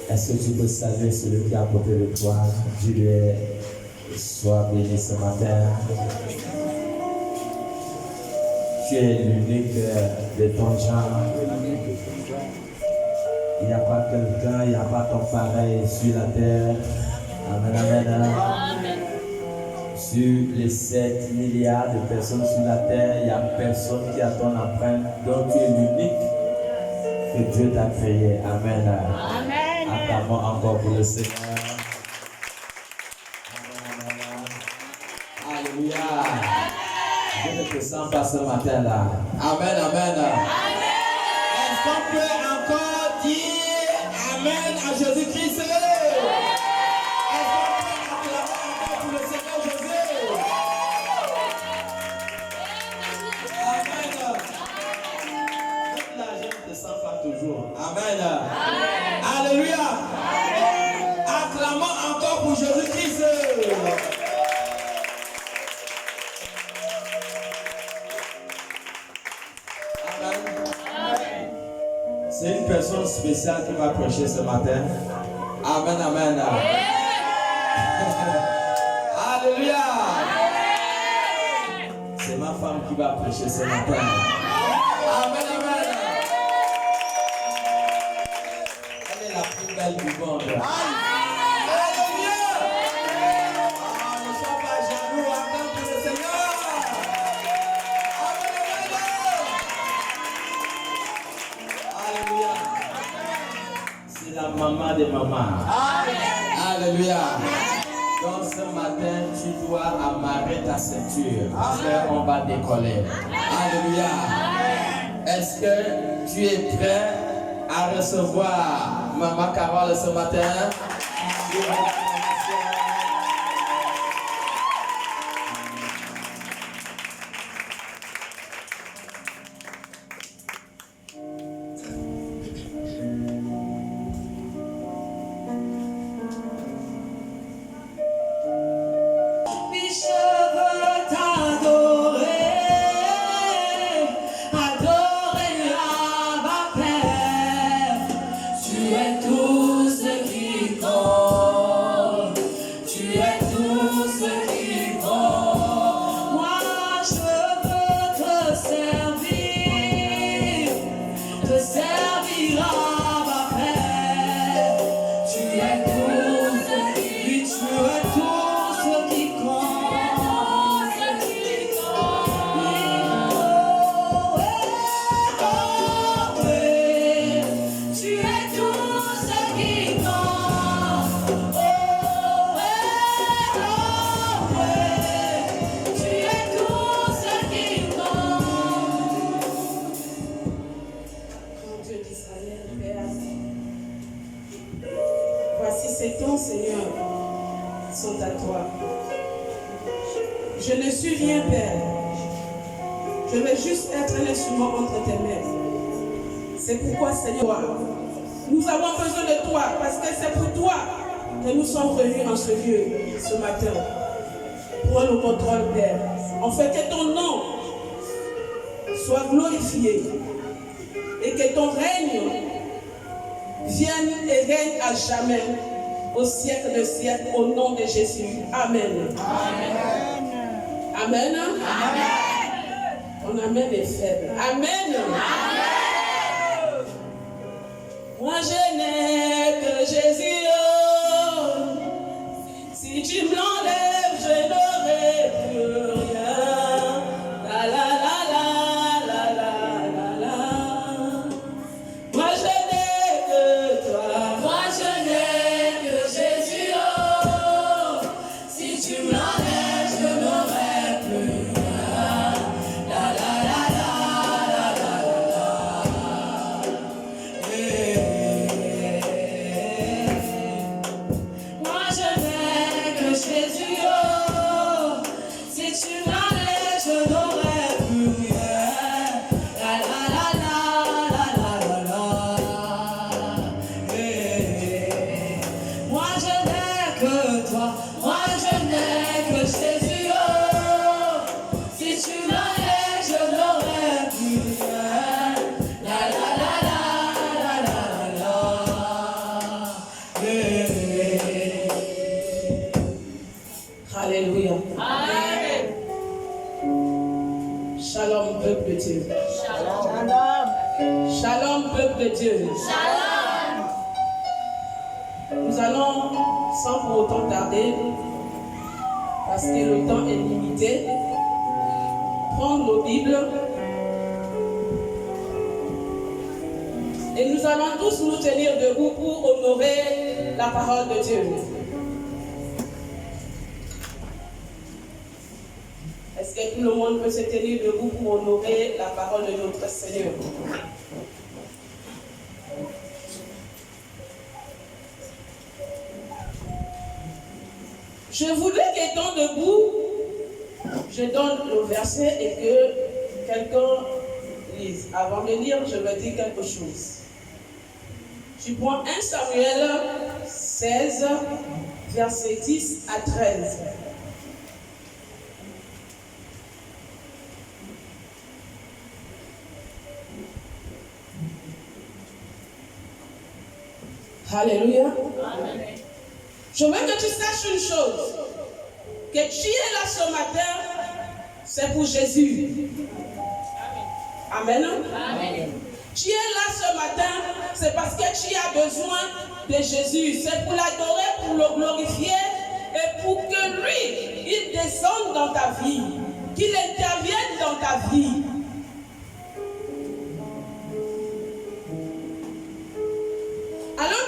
Est-ce que tu peux saluer celui qui est à côté de toi? Dis-lui, sois béni ce matin. Tu es l'unique de ton genre. Il n'y a pas quelqu'un, il n'y a pas ton pareil sur la terre. Amen, amen. Sur les 7 milliards de personnes sur la terre, il n'y a personne qui a ton empreinte. Donc tu es l'unique que Dieu t'a créé. Amen. Amen. Acclamons encore pour le Seigneur. Alléluia. Je ne te sens pas ce matin-là. Amen, amen. Est-ce qu'on peut encore dire Amen à Jésus-Christ? Est-ce qu'on peut acclamer encore pour le Seigneur Jésus? Amen. Même là, je ne te sens pas toujours. Amen. Alléluia. Acclamons encore pour Jésus-Christ. C'est une personne spéciale qui va prêcher ce matin. Amen, amen. Alléluia. C'est ma femme qui va prêcher ce matin. Amen, amen. Elle est la plus belle du monde. Alléluia. Ne sois pas jaloux, attends pour le Seigneur. Alléluia. C'est la maman des mamans. Alléluia. Donc ce matin, tu dois amarrer ta ceinture. On va décoller. Alléluia. Est-ce que tu es prêt à recevoir Maman Carole ce matin? Je ne suis rien, Père. Je veux juste être un instrument entre tes mains. C'est pourquoi, Seigneur, nous avons besoin de toi, parce que c'est pour toi que nous sommes venus en ce lieu, ce matin. Prends le contrôle, Père. En fait, que ton nom soit glorifié et que ton règne vienne et règne à jamais, au siècle des siècles, au nom de Jésus. Amen. Amen. Amen. Amen. Ton amen est faible. Amen. Amen. Moi je n'ai que Jésus. Oh. Si tu me l'enlèves, je n'aurai plus rien. La la la la la la la la. Moi je n'ai que toi. Moi je n'ai que Jésus. Oh. Si tu me l'enlèves, je n'aurai plus rien. La la la la la la la la. Hey. Dieu. Shalom. Nous allons, sans pour autant tarder, parce que le temps est limité, prendre nos Bibles et nous allons tous nous tenir debout pour honorer la parole de Dieu. Est-ce que tout le monde peut se tenir debout pour honorer la parole de notre Seigneur? Je voudrais qu'étant debout, je donne le verset et que quelqu'un lise. Avant de lire, je vais dire quelque chose. Tu prends 1 Samuel 16, verset 10 à 13. Alléluia. Amen. Je veux que tu saches une chose. Que tu es là ce matin, c'est pour Jésus. Amen. Amen. Tu es là ce matin, c'est parce que tu as besoin de Jésus. C'est pour l'adorer, pour le glorifier et pour que lui, il descende dans ta vie. Qu'il intervienne dans ta vie. Alors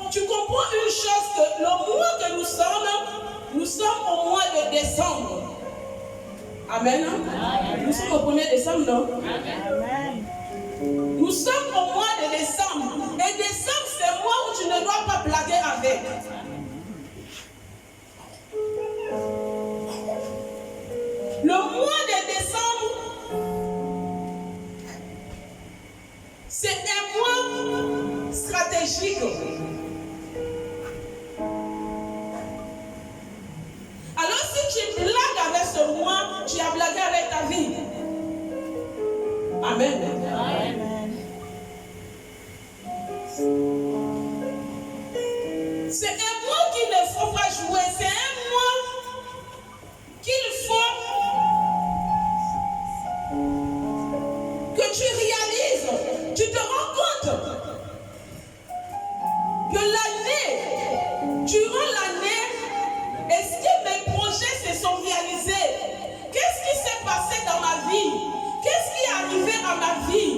tu comprends une chose, que le mois que nous sommes au mois de décembre. Amen. Nous sommes au 1er décembre, non? Amen. Nous sommes au mois de décembre. Et décembre, c'est le mois où tu ne dois pas blaguer avec. Le mois de décembre, c'est un mois stratégique. Alors si tu blagues avec ce mois, tu as blagué avec ta vie. Amen. Amen. C'est un mois qu'il ne faut pas jouer. C'est un mois qu'il faut que tu réalises. Tu te rends compte que l'année, durant l'année, est-ce que mes projets se sont réalisés? Qu'est-ce qui s'est passé dans ma vie? Qu'est-ce qui est arrivé à ma vie?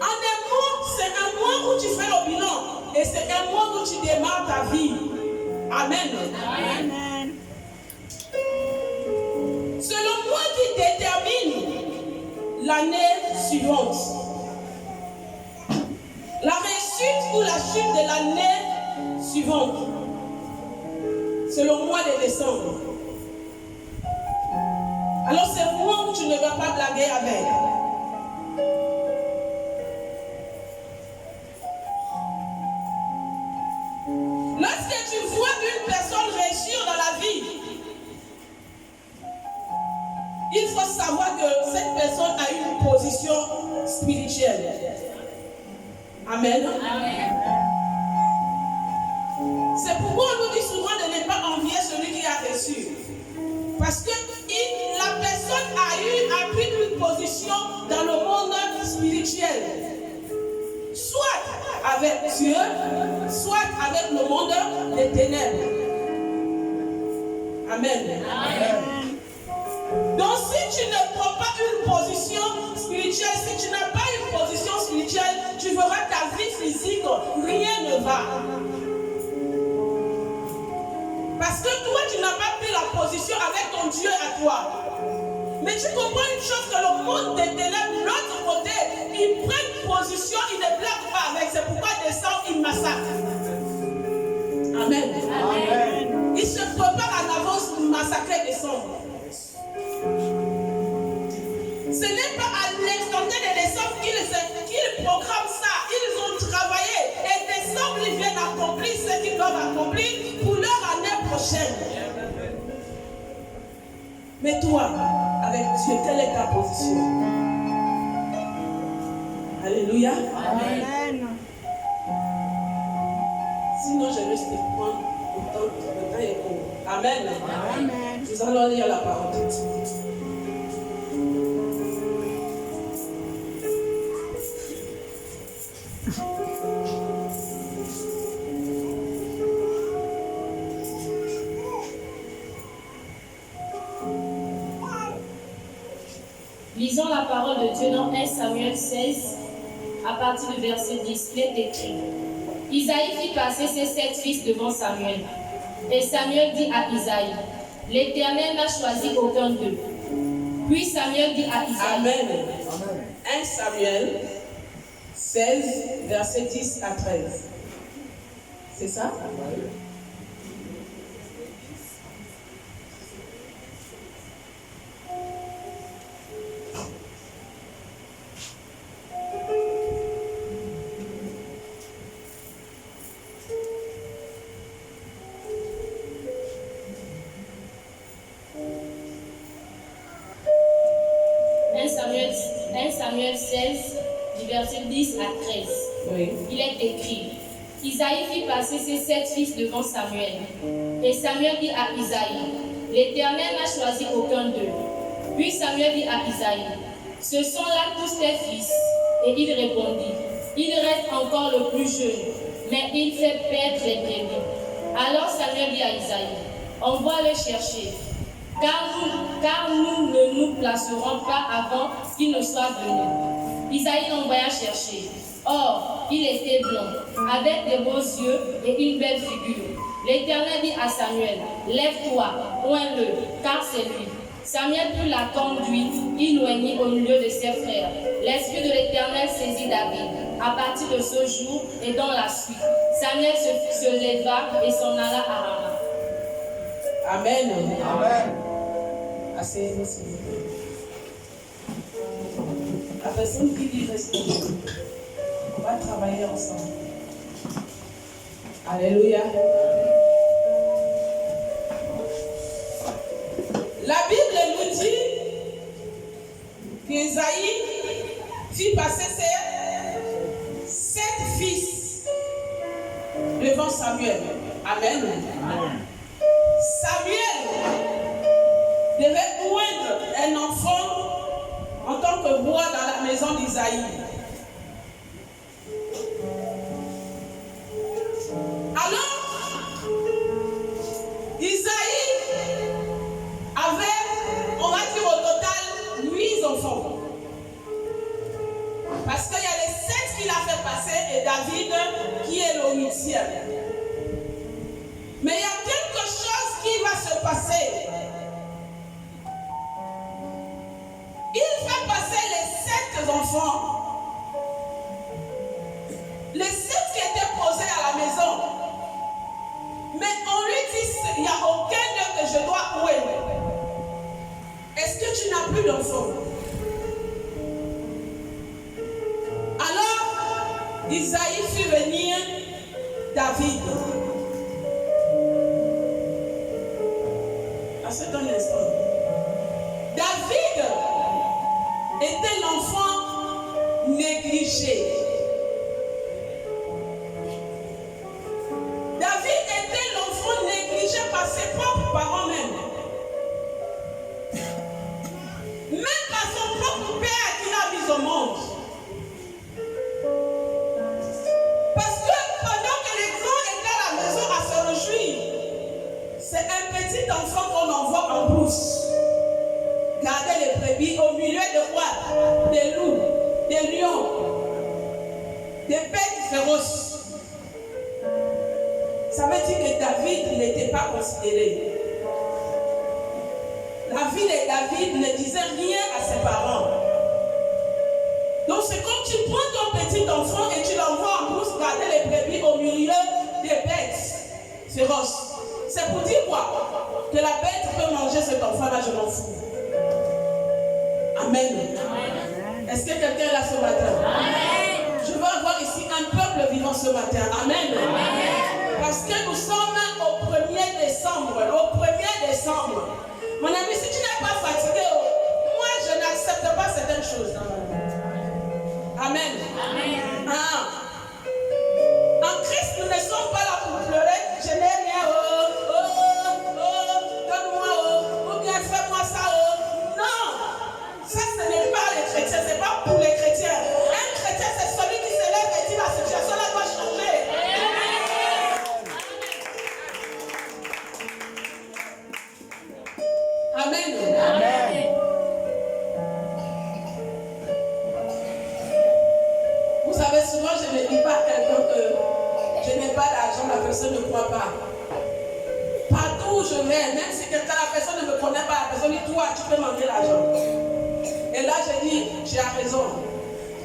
En un mot, c'est un mois où tu fais le bilan et c'est un mois où tu démarres ta vie. Amen. Amen. C'est le mois qui détermine l'année suivante. La réussite ou la chute de l'année suivante. C'est le mois de décembre. Alors c'est le mois où tu ne vas pas blaguer avec. Lorsque tu vois une personne réussir dans la vie, il faut savoir que cette personne a une position spirituelle. Amen. Amen. C'est pourquoi on nous dit souvent de ne pas envier celui qui a reçu. Parce que la personne a pris une position dans le monde spirituel. Soit avec Dieu, soit avec le monde des ténèbres. Amen. Amen. Donc si tu ne prends pas une position spirituelle, si tu n'as pas une position spirituelle, tu verras ta vie physique, rien ne va. Parce que toi, tu n'as pas pris la position avec ton Dieu à toi. Mais tu comprends une chose, que le monde des ténèbres, de l'autre côté, ils prennent position, ils ne blaguent pas avec. C'est pourquoi décembre, ils massacrent. Amen. Amen. Ils se préparent en avance pour massacrer décembre. Ce n'est pas à l'instant de décembre qu'ils programment ça. Ils ont travaillé. Et décembre, ils viennent accomplir ce qu'ils doivent accomplir pour leur année prochaine. Mais toi, avec Dieu, quelle est ta position? Alléluia. Amen. Sinon, je vais te prendre le temps est court. Amen. Amen. Nous allons lire la parole de Dieu. Lisons la parole de Dieu dans 1 Samuel 16, à partir du verset 10. Il est écrit: Isaïe fit passer ses 7 fils devant Samuel. Et Samuel dit à Isaïe: L'Éternel n'a choisi aucun d'eux. Puis Samuel dit à Isaïe: Amen. 1 Samuel 16, verset 10 à 13. C'est ça? Samuel 16, du verset 10 à 13. Oui. Il est écrit: Isaïe fit passer ses 7 fils devant Samuel. Et Samuel dit à Isaïe: L'Éternel n'a choisi aucun d'eux. Puis Samuel dit à Isaïe: Ce sont là tous tes fils. Et il répondit: Il reste encore le plus jeune, mais il fait perdre les brebis. Alors Samuel dit à Isaïe: Envoie-le chercher. Car nous ne nous placerons pas avant qu'il ne soit venu. Isaïe l'envoya chercher. Or, il était blond, avec de beaux yeux et une belle figure. L'Éternel dit à Samuel: Lève-toi, oins-le, car c'est lui. Samuel prit la conduite, il loignit au milieu de ses frères. L'Esprit de l'Éternel saisit David. À partir de ce jour et dans la suite, Samuel se leva et s'en alla à Rama. Amen. Amen. Asseyez-vous, s'il vous plaît. La personne qui dit rester, on va travailler ensemble. Alléluia. La Bible nous dit qu'Isaïe fit passer ses 7 fils devant Samuel. Amen. Amen. Samuel devait oindre un enfant en tant que roi dans la maison d'Isaïe. Alors, Isaïe avait, on va dire au total, 8 enfants. Parce qu'il y a les 7 qu'il a fait passer et David qui est le 8e. Mais il y a quelque chose qui va se passer. Il fait passer les 7 enfants. Les 7 qui étaient posés à la maison. Mais on lui dit, il n'y a aucun d'eux que je dois ouer. Est-ce que tu n'as plus d'enfants? Alors, Isaïe fit venir David. À cet instant. David était l'enfant négligé. David était l'enfant négligé par ses propres parents même. Même par son propre père qu'il a mis au monde. Parce que pendant que les grands étaient à la maison à se réjouir, c'est un petit enfant qu'on envoie en brousse. Garder les brebis au milieu de quoi? Des loups, des lions, des bêtes féroces. Ça veut dire que David n'était pas considéré. La ville de David ne disait rien à ses parents. Donc c'est comme tu prends ton petit enfant et tu l'envoies en brousse garder les brebis au milieu des bêtes féroces. C'est pour dire quoi? Que la bête peut manger cet enfant-là, je m'en fous. Amen. Amen. Est-ce que quelqu'un est là ce matin? Amen. Je veux avoir ici un peuple vivant ce matin. Amen. Amen. Parce que nous sommes au 1er décembre. Au 1er décembre. Mon ami, si tu n'es pas fatigué, moi je n'accepte pas certaines choses dans ma vie. Amen. Amen. En Christ, nous ne sommes pas là pour pleurer. Je n'ai rien. Donne-moi. Ou bien fais-moi ça. Non. Ça, ce n'est pas les chrétiens. Ce n'est pas pour les chrétiens. Un chrétien, c'est celui qui se lève et dit à ce souvent, je ne dis pas à quelqu'un que je n'ai pas d'argent, la personne ne croit pas. Partout où je vais, même si quelqu'un, la personne ne me connaît pas, la personne dit, toi, tu peux m'emmener l'argent. Et là, je dis, tu as raison.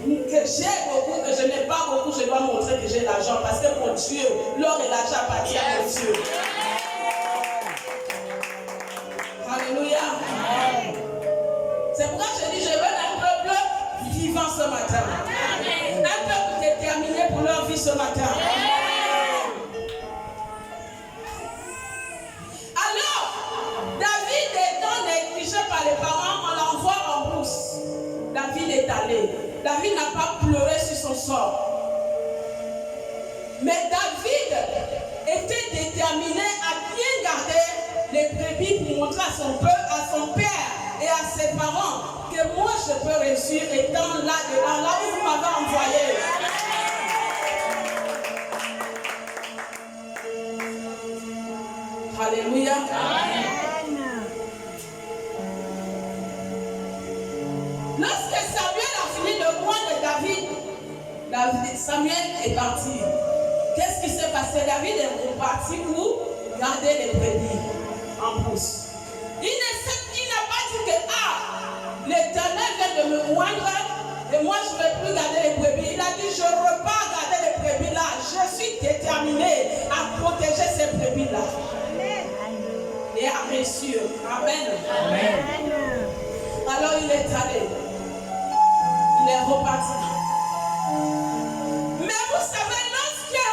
Que j'ai beaucoup, que je n'ai pas beaucoup, je dois montrer que j'ai l'argent. Parce que mon Dieu, l'or et l'argent appartiennent à mon Dieu. Alléluia. C'est pourquoi je dis, je veux un peuple vivant ce matin. Un peuple déterminé pour leur vie ce matin. Alors, David étant négligé par les parents, on l'envoie en brousse. David est allé. David n'a pas pleuré sur son sort. Mais David était déterminé à bien garder les brebis pour montrer à son peuple, à son père et à ses parents que moi je peux réussir étant là-dedans, là où vous m'avez envoyé. Alléluia. Lorsque Samuel a fini de moindre David, Samuel est parti. Qu'est-ce qui s'est passé? David est reparti pour garder les brebis en brousse. Il n'a pas dit que l'Éternel vient de me moindre et moi je ne vais plus garder les brebis. Il a dit je repars garder les brebis là. Je suis déterminé à protéger ces brebis là. Et à réussir. Amen. Amen. Alors il est allé. Il est reparti. Mais vous savez, lorsque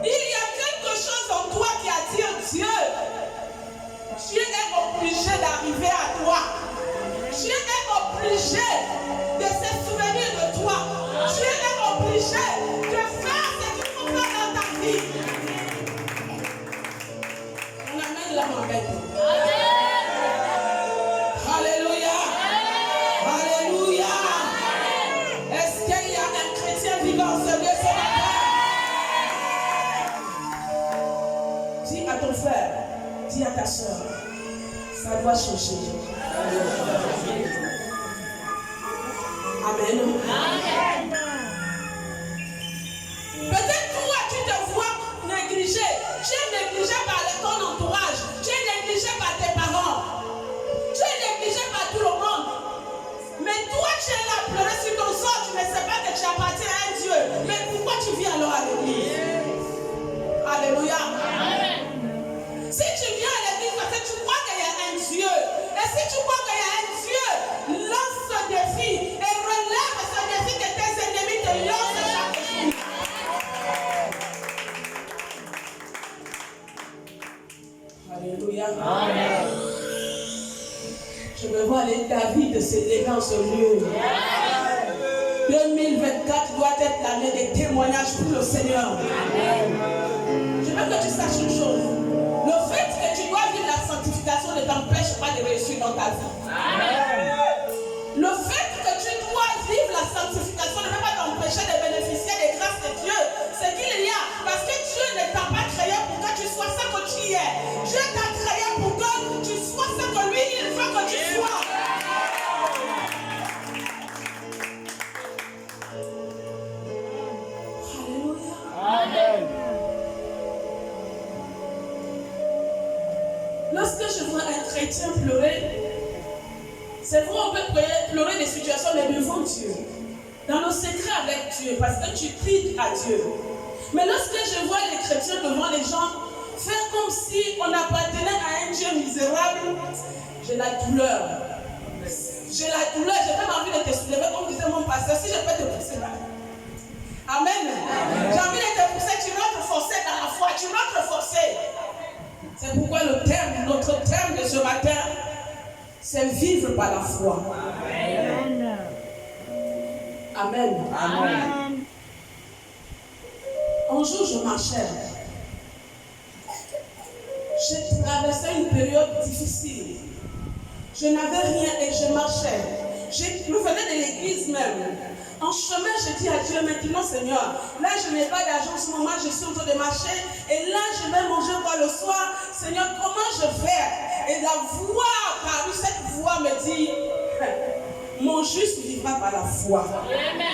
il y a quelque chose en toi qui attire Dieu, Dieu est obligé d'arriver à toi. Dieu est obligé de se souvenir de toi. Dieu est obligé de faire ce qu'il faut faire dans ta vie. On amène la main avec nous. Alléluia. Alléluia. Est-ce qu'il y a un chrétien vivant en ce lieu ce matin? Dis à ton frère, dis à ta soeur, ça doit changer. Amen. Amen. Peut-être toi, tu te vois négligé. Tu es négligé par ton entourage. Tu es négligé par tes parents. Tu es négligé par tout le monde. Mais toi, tu es là à pleurer sur ton sort. Tu ne sais pas que tu appartiens à un Dieu. Mais pourquoi tu viens alors à l'église? Alléluia. Amen. Si tu viens à l'église parce que tu crois qu'il y a un Dieu, et si tu crois qu'il y a un Dieu, lance ce défi et relève ce défi que tes ennemis te lancent chaque jour. Alléluia. Amen. Je me vois les David se lever en ce lieu. 2024 doit être l'année des témoignages pour le Seigneur. Amen. Je veux que tu saches une chose. Le fait que tu dois vivre la sanctification ne t'empêche pas de réussir dans ta vie. Amen. Le fait que tu dois vivre la sanctification ne peut pas t'empêcher de bénéficier des grâces de Dieu. C'est qu'il y a. Parce que Dieu ne t'a pas créé pour que tu sois ce que tu es. Dieu t'a créé pour que tu sois ce que lui, il veut que tu sois. Alléluia. Amen. Lorsque je vois un chrétien pleurer, c'est vrai, on peut pleurer des situations, mais devant Dieu. Dans le secret avec Dieu, parce que tu cries à Dieu. Mais lorsque je vois les chrétiens devant les gens faire comme si on appartenait à un Dieu misérable, j'ai la douleur. J'ai la douleur, j'ai même envie de te soulever, comme disait mon pasteur, si je peux te pousser là. Amen. Amen. J'ai envie de te pousser, tu vas te forcer dans la foi, tu vas te forcer. C'est pourquoi notre terme de ce matin, c'est vivre par la foi. Amen. Amen. Amen. Un jour, je marchais. J'ai traversé une période difficile. Je n'avais rien et je marchais. Je venais de l'église même. En chemin, je dis à Dieu, maintenant Seigneur, là je n'ai pas d'argent en ce moment, je suis en train de marcher. Et là je vais manger quoi le soir. Seigneur, comment je fais? Et la voix parmi cette voix me dit, mon juste vivra par la foi.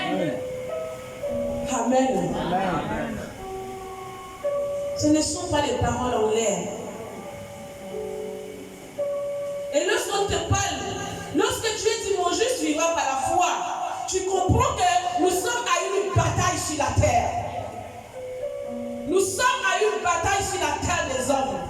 Amen. Amen. Ce ne sont pas des paroles en l'air. Et lorsqu'on te parle, lorsque tu es dit mon juste vivra par la foi, tu comprends que nous sommes à une bataille sur la terre. Nous sommes à une bataille sur la terre des hommes.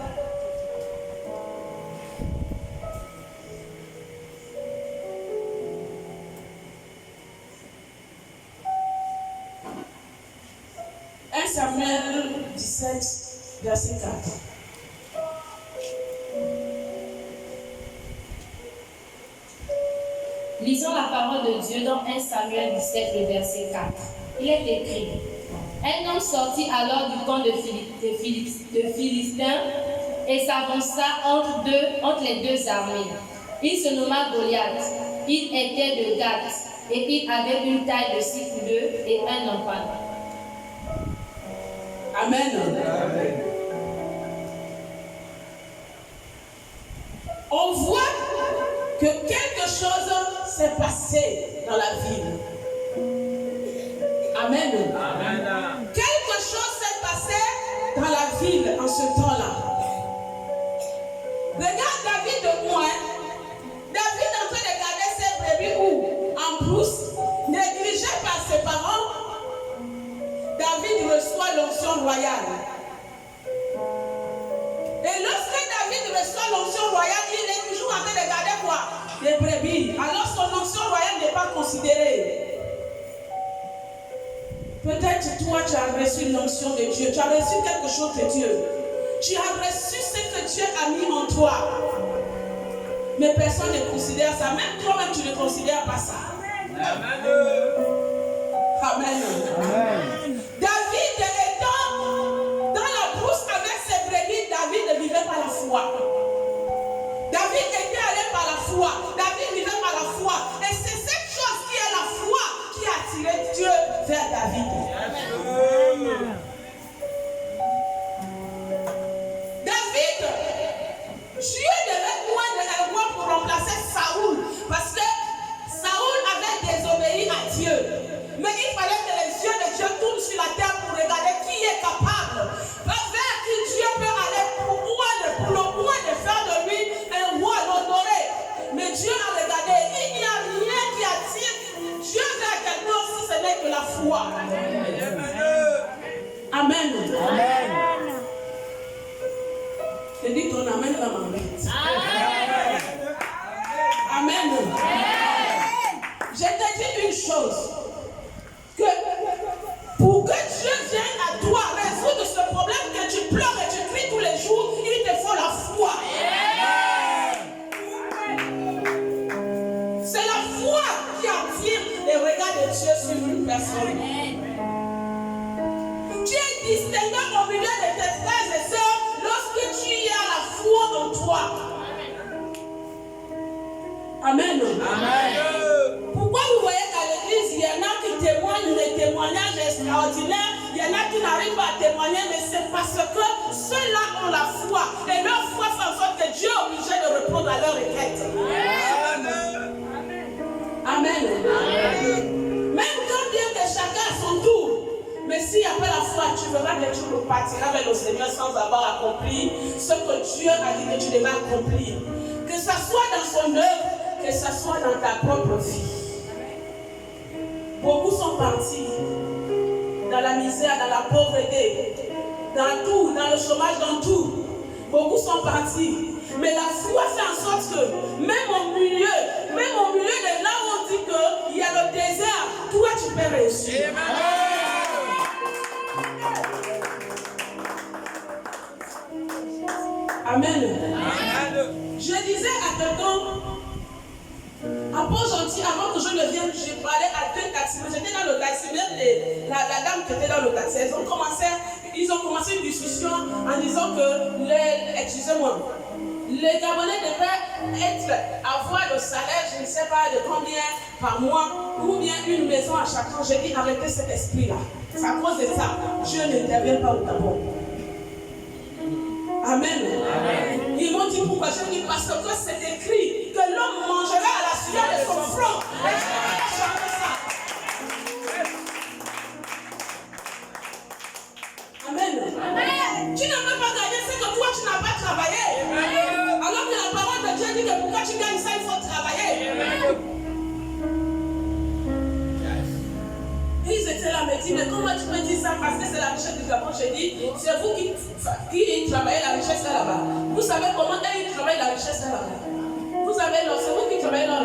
Samuel 17, verset 4. Lisons la parole de Dieu dans 1 Samuel 17, le verset 4. Il est écrit: un homme sortit alors du camp de Philistins et s'avança entre les deux armées. Il se nomma Goliath. Il était de Gath et il avait une taille de 6 coudeux et un empan. Amen. On voit que quelque chose s'est passé dans la ville. Amen. Quelque chose s'est passé dans la ville en ce temps-là. Regarde David de loin. David en train de garder ses brebis où? En brousse, négligé par ses parents. David reçoit l'onction royale. Et lorsque David reçoit l'onction royale, il est toujours en train de garder quoi? Des brebis. Alors son onction royale n'est pas considérée. Peut-être toi tu as reçu l'onction de Dieu. Tu as reçu quelque chose de Dieu. Tu as reçu ce que Dieu a mis en toi. Mais personne ne considère ça. Même toi-même tu ne considères pas ça. Amen. Amen. David étant dans la brousse avec ses brebis, David vivait par la foi. David était allé par la foi. David vivait par la foi. Et c'est cette chose qui est la foi qui a attiré Dieu vers David. David, Dieu devait prendre un roi pour remplacer Saoul. Parce que Saoul avait désobéi à Dieu. Mais il fallait que les yeux de Dieu tournent sur la terre pour regarder qui est capable, vers qui Dieu peut aller pour le point de faire de lui un roi l'honoré. Mais Dieu a regardé, il n'y a rien qui attire Dieu vers quelqu'un si ce n'est que la foi. Amen. Je dis ton amen là, ma bête. Amen. Je te dis une chose. Que pour que Dieu vienne à toi résoudre ce problème que tu pleures et tu cries tous les jours, il te faut la foi. C'est la foi qui attire les regards de Dieu sur une personne. Tu es distingué au milieu de tes frères et sœurs lorsque tu y as la foi en toi. Amen. Pourquoi vous voyez qu'à l'église, il y en a qui témoignent des témoignages extraordinaires, il y en a qui n'arrivent pas à témoigner, mais c'est parce que ceux-là ont la foi. Et leur foi fait en sorte que Dieu est obligé de répondre à leur requête. Amen. Même quand bien que chacun a son tour, mais s'il n'y a pas la foi, tu verras que tu repartiras vers le Seigneur sans avoir accompli ce que Dieu a dit que tu devais accomplir. Que ce soit dans son œuvre, que ce soit dans ta propre vie. Beaucoup sont partis dans la misère, dans la pauvreté, dans tout, dans le chômage, dans tout. Beaucoup sont partis. Mais la foi fait en sorte que même au milieu de là où on dit qu'il y a le désert, toi tu peux réussir. Amen. Je disais à quelqu'un, à Pont-Gentil, avant que je ne vienne, j'ai parlé à deux taximens. J'étais dans le taximètre et la dame qui était dans le taxi, ils ont commencé une discussion en disant que les Gabonais devaient avoir le salaire, je ne sais pas de combien par mois, ou bien une maison à chacun. J'ai dit arrêtez cet esprit-là. C'est à cause de ça. Dieu n'intervient pas au Gabon. Amen. Ils m'ont dit pourquoi. Je dis parce que c'est écrit que l'homme mangera à la sueur de son front. Et je vais chanter ça. travailler. Alors que la parole de Dieu dit que pour que tu gagnes ça, il faut travailler. Et ils étaient là, me disent, mais comment tu peux dire ça? Parce que c'est la richesse du Japon. J'ai dit, c'est vous qui travaillez la richesse là-bas. Vous savez comment ils travaillent la richesse là-bas. Vous savez, c'est vous qui travaillez là.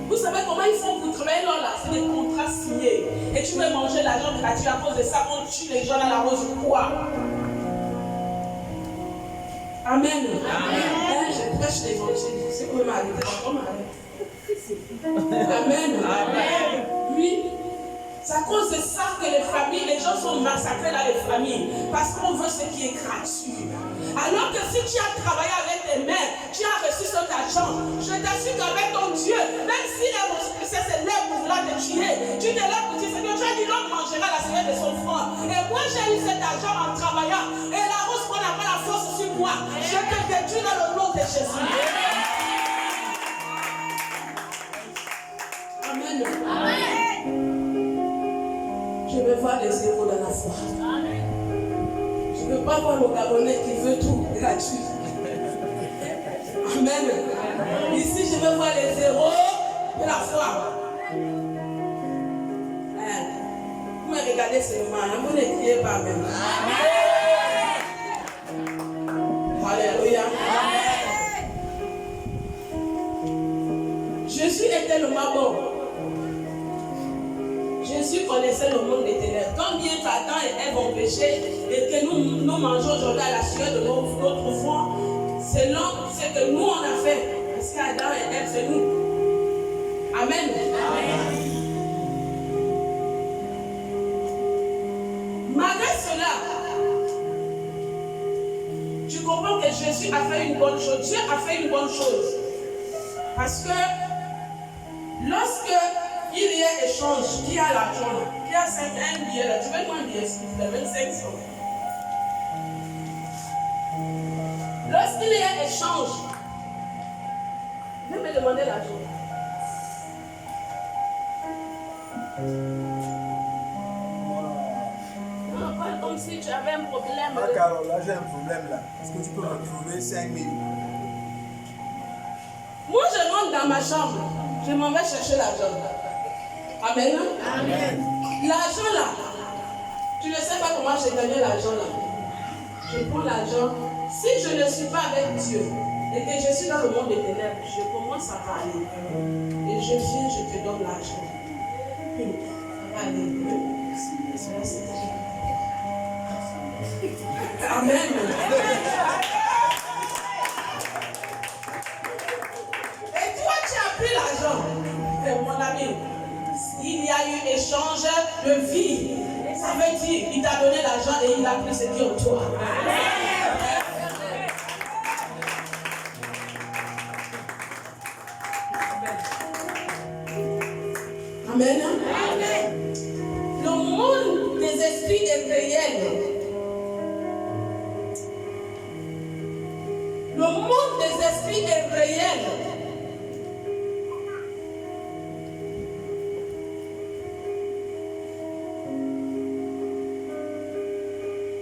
Vous savez comment ils font pour travailler là? C'est des contrats signés. Et tu veux manger l'argent gratuit à cause de ça, on tue les gens dans la rose. Quoi? Amen. Amen. Je prêche l'évangile. C'est quoi m'arrêter? Amen. Amen. Oui. C'est à cause de ça que les familles, les gens sont massacrés dans les familles. Parce qu'on veut ce qui est gratuit. Alors que si tu as travaillé avec tes mains, tu as reçu cet argent. Je t'assure qu'avec ton Dieu, même si un hospicier se lève pour vouloir te tuer, tu te lèves pour dire, Seigneur, tu as dit l'homme mangera la semaine de son front. Et moi j'ai eu cet argent en travaillant. Et la rose qu'on n'a pas la force sur moi. Je te détruis dans le nom de Jésus. Amen. Amen. Je veux voir les zéros dans la foi. Je ne veux pas voir le Gabonais qui veut tout gratuit. Amen. Ici, je veux voir les zéros de la foi. Vous me regardez seulement, vous ne criez pas même. Alléluia. Jésus est tellement bon. Jésus connaissait le monde des ténèbres. Combien Adam et Ève ont péché et que nous mangeons aujourd'hui à la sueur de notre foi, selon ce que nous on a fait. Parce qu'Adam et Ève, c'est nous. Amen. Amen. Malgré cela, tu comprends que Jésus a fait une bonne chose. Dieu a fait une bonne chose. Parce que lorsque il y a échange, qui a l'argent, qui a 5 billets là, tu veux moi un billet, s'il vous plaît, 25 euros. Lorsqu'il y a échange, je vais me demander l'argent. Non, pas comme si tu avais un problème. Ah, Carole, là j'ai un problème là. Est-ce que tu peux me trouver 5 000? Moi je rentre dans ma chambre, je m'en vais chercher l'argent. Amen. Amen. L'argent là, tu ne sais pas comment j'ai gagné l'argent là. Je prends l'argent. Si je ne suis pas avec Dieu et que je suis dans le monde des ténèbres, je commence à parler. Et je viens, je te donne l'argent. Allez. Amen. Et toi, tu as pris l'argent. Et mon ami, il y a eu échange de vie. Ça veut dire qu'il t'a donné l'argent et il a pris ce qui est en toi. Amen. Amen. Le monde des esprits est réel. Le monde des esprits est réel.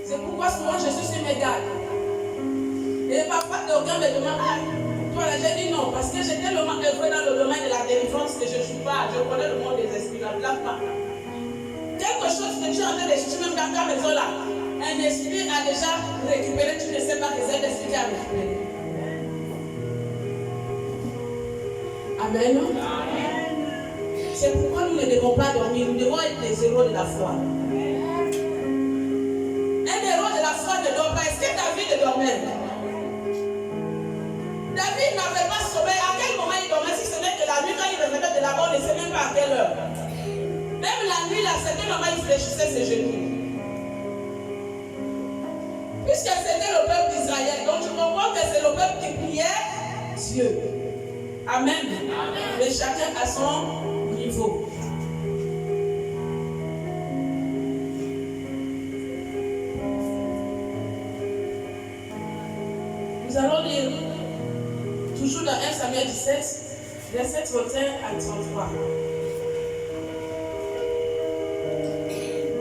C'est pourquoi souvent je suis sur mes gardes. Et parfois, quelqu'un me demande, toi là, j'ai dit non, parce que j'étais œuvré dans le domaine de la délivrance que je ne suis pas. Je connais le monde des esprits, la blague pas. Quelque chose que tu es en train de chercher, même dans ta maison là, un esprit a déjà récupéré, tu ne sais pas que c'est un esprit qui a récupéré. Amen. Amen. C'est pourquoi nous ne devons pas dormir, nous devons être des héros de la foi. Un héros de la foi ne dort pas. Est-ce que David dormait? David n'avait pas sommeil. À quel moment il dormait? Si ce n'est que la nuit, quand il revenait de là-bas, on ne sait même pas à quelle heure. Même la nuit, là, c'était moment il fléchissait ses genoux. Puisque c'était le peuple d'Israël. Donc tu comprends que c'est le peuple qui priait Dieu. Amen. Amen. Mais chacun à son niveau. Nous allons lire toujours dans 1 Samuel 17, verset 31 à 33.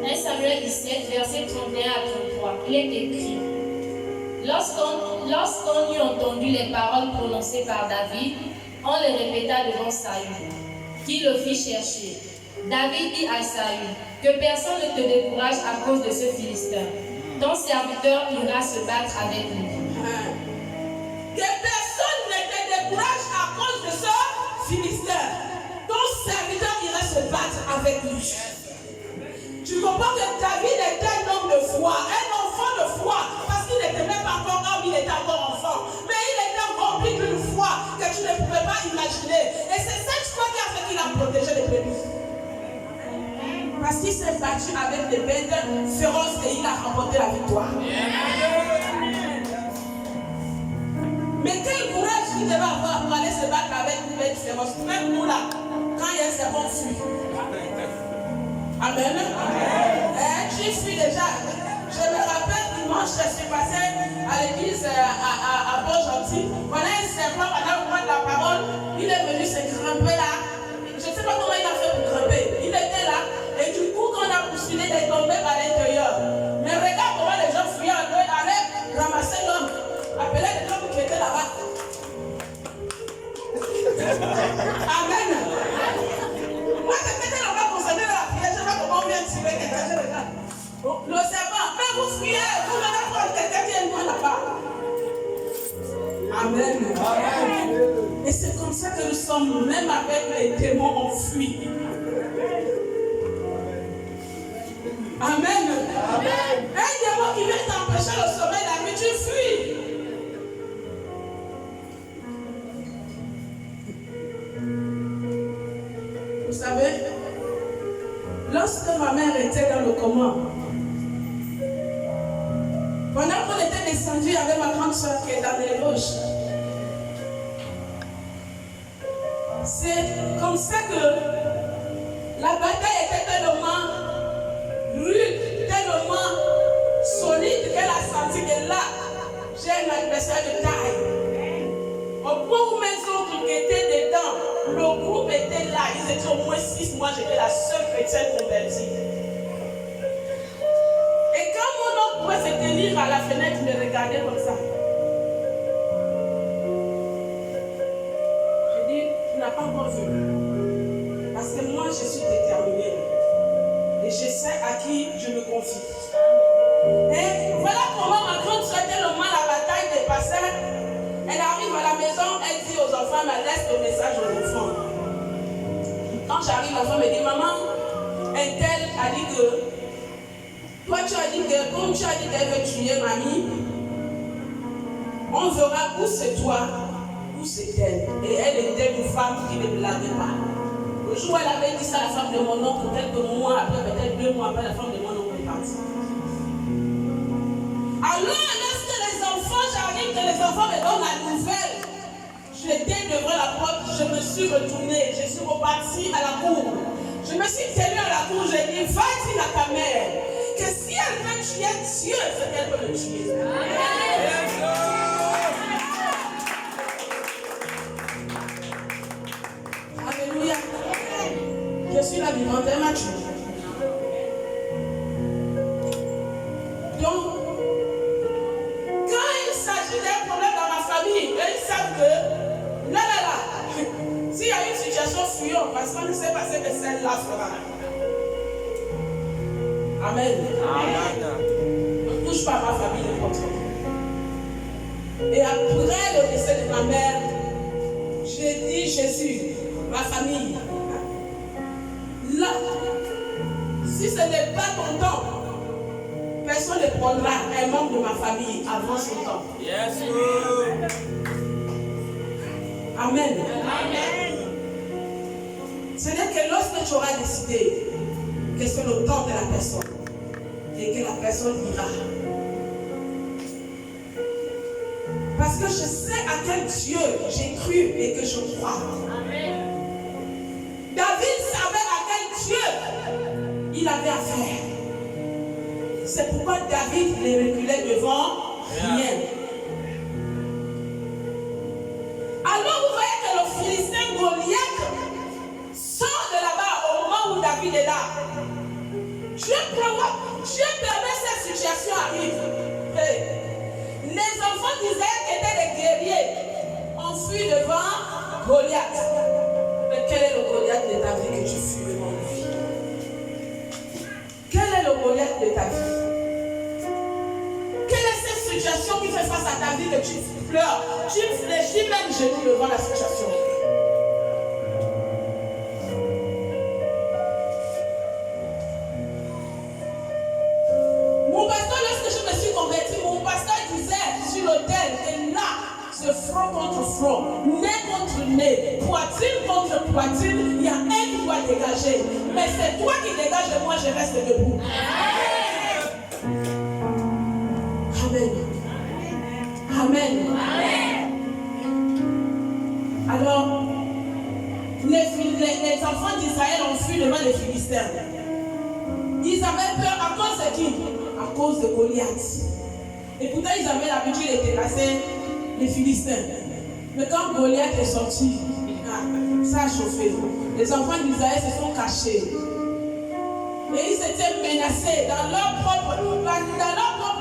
1 Samuel 17, verset 31 à 33. Il est écrit: Lorsqu'on eut entendu les paroles prononcées par David, on les répéta devant Saül, qui le fit chercher. David dit à Saül, que personne ne te décourage à cause de ce Philistin. Ton serviteur ira se battre avec lui. Que personne ne te décourage à cause de ce Philistin. Ton serviteur ira se battre avec lui. Tu comprends que David était un homme de foi, un enfant de foi, parce qu'il n'était même pas encore homme, il était encore enfant. Mais il était rempli d'une foi que tu ne pouvais pas imaginer. Et c'est cette foi qui a fait qu'il a protégé les brebis. Parce qu'il s'est battu avec des bêtes féroces et il a remporté la victoire. Mais quel courage il devait avoir pour aller se battre avec une bête féroce. Même nous là, quand il y a un serpent, on fuit. Amen. Tu fuis déjà. Je me rappelle dimanche, je suis passé à l'église à Port-Gentil. Voilà un serpent, pendant le moment de la parole, il est venu se grimper là. Je ne sais pas comment il a fait pour grimper. Il était là. Et du coup, quand on a poursuivi, il est tombé par l'intérieur. Mais regarde comment les gens fuyaient en eux, allaient ramasser l'homme. Appelez les gens qui étaient là-bas. Amen. Moi, je m'étais là-bas concentré dans la prière. Je ne sais pas comment on vient de tirer quelqu'un. Je regarde. Le serpent, mais vous fuyez. Vous venez prendre quelqu'un qui est loin là-bas. Amen. Et c'est comme ça que nous sommes, même avec les démons, on fuit. Amen. Un démon qui vient t'empêcher le sommeil la nuit, tu fuis. Vous savez, lorsque ma mère était dans le coma, pendant qu'on était descendu avec ma grande soeur qui est dans les loges, c'est comme ça que la bataille était tellement rude, tellement solide qu'elle a senti que là, j'ai un adversaire de taille. Au point où mes autres qui étaient dedans, le groupe était là, ils étaient au moins 6, moi j'étais la seule chrétienne convertie. Et quand mon oncle pouvait se tenir à la fenêtre, il me regardait comme ça. J'ai dit, tu n'as pas encore vu. Parce que moi je suis déterminée. Et je sais à qui je me confie. Et voilà comment ma grande soeur, tellement la bataille des passeurs, elle arrive à la maison, elle dit aux enfants, elle laisse le message aux enfants. Quand j'arrive, l'enfant me dit, maman, un tel a dit que, toi tu as dit que, comme tu as dit qu'elle veut tuer mamie, on verra où c'est toi, où c'est elle. Et elle était une femme qui ne blaguait pas. Le jour où elle avait dit ça à la femme de mon oncle, quelques mois après, peut-être 2 mois après, la femme de mon oncle est partie. Alors, lorsque les enfants, j'arrive, que les enfants me donnent la nouvelle, j'étais devant la porte, je me suis retournée, je suis repartie à la cour. Je me suis tenue à la cour, j'ai dit, va dire à ta mère que si elle veut tuer Dieu, c'est qu'elle peut le tuer. Alléluia. Je suis la vivante, elle m'a tué. Donc, quand il s'agit d'un problème dans ma famille, ils savent que, là, s'il y a une situation fuyante, parce qu'on ne sait pas ce que celle-là fera. Amen. Ne touche pas ma famille n'importe comment. Et après le décès de ma mère, j'ai dit Jésus, ma famille, là, si ce n'est pas ton temps, personne ne prendra un membre de ma famille avant son temps. Yes, Amen. Amen. C'est-à-dire que lorsque tu auras décidé que c'est le temps de la personne et que la personne ira. Parce que je sais à quel Dieu j'ai cru et que je crois. Amen. David savait à quel Dieu il avait affaire. C'est pourquoi David ne reculait devant rien. Alors vous voyez que le Philistin Goliath sort de là-bas au moment où David est là. Dieu permet que cette situation arrive. Les d'Israël qui étaient des guerriers ont fui devant Goliath. Mais quel est le Goliath de ta vie que tu fuis devant lui? Quel est le Goliath de ta vie? Quelle est cette situation qui fait face à ta vie que tu pleures? Tu fléchis même genoux devant la situation. Mon pasteur, lorsque je me suis converti, mon pasteur disait sur l'autel, et là, c'est front contre front, nez contre nez, poitrine contre poitrine, il y a un qui doit dégager. Mais c'est toi qui dégages et moi je reste debout. Amen. Amen. Alors, les enfants d'Israël ont fui devant les Philistins. Ils avaient peur à cause de qui? À cause de Goliath. Et pourtant, ils avaient l'habitude de terrasser les Philistins. Mais quand Goliath est sorti, ça a chauffé. Les enfants d'Israël se sont cachés. Et ils étaient menacés dans leur propre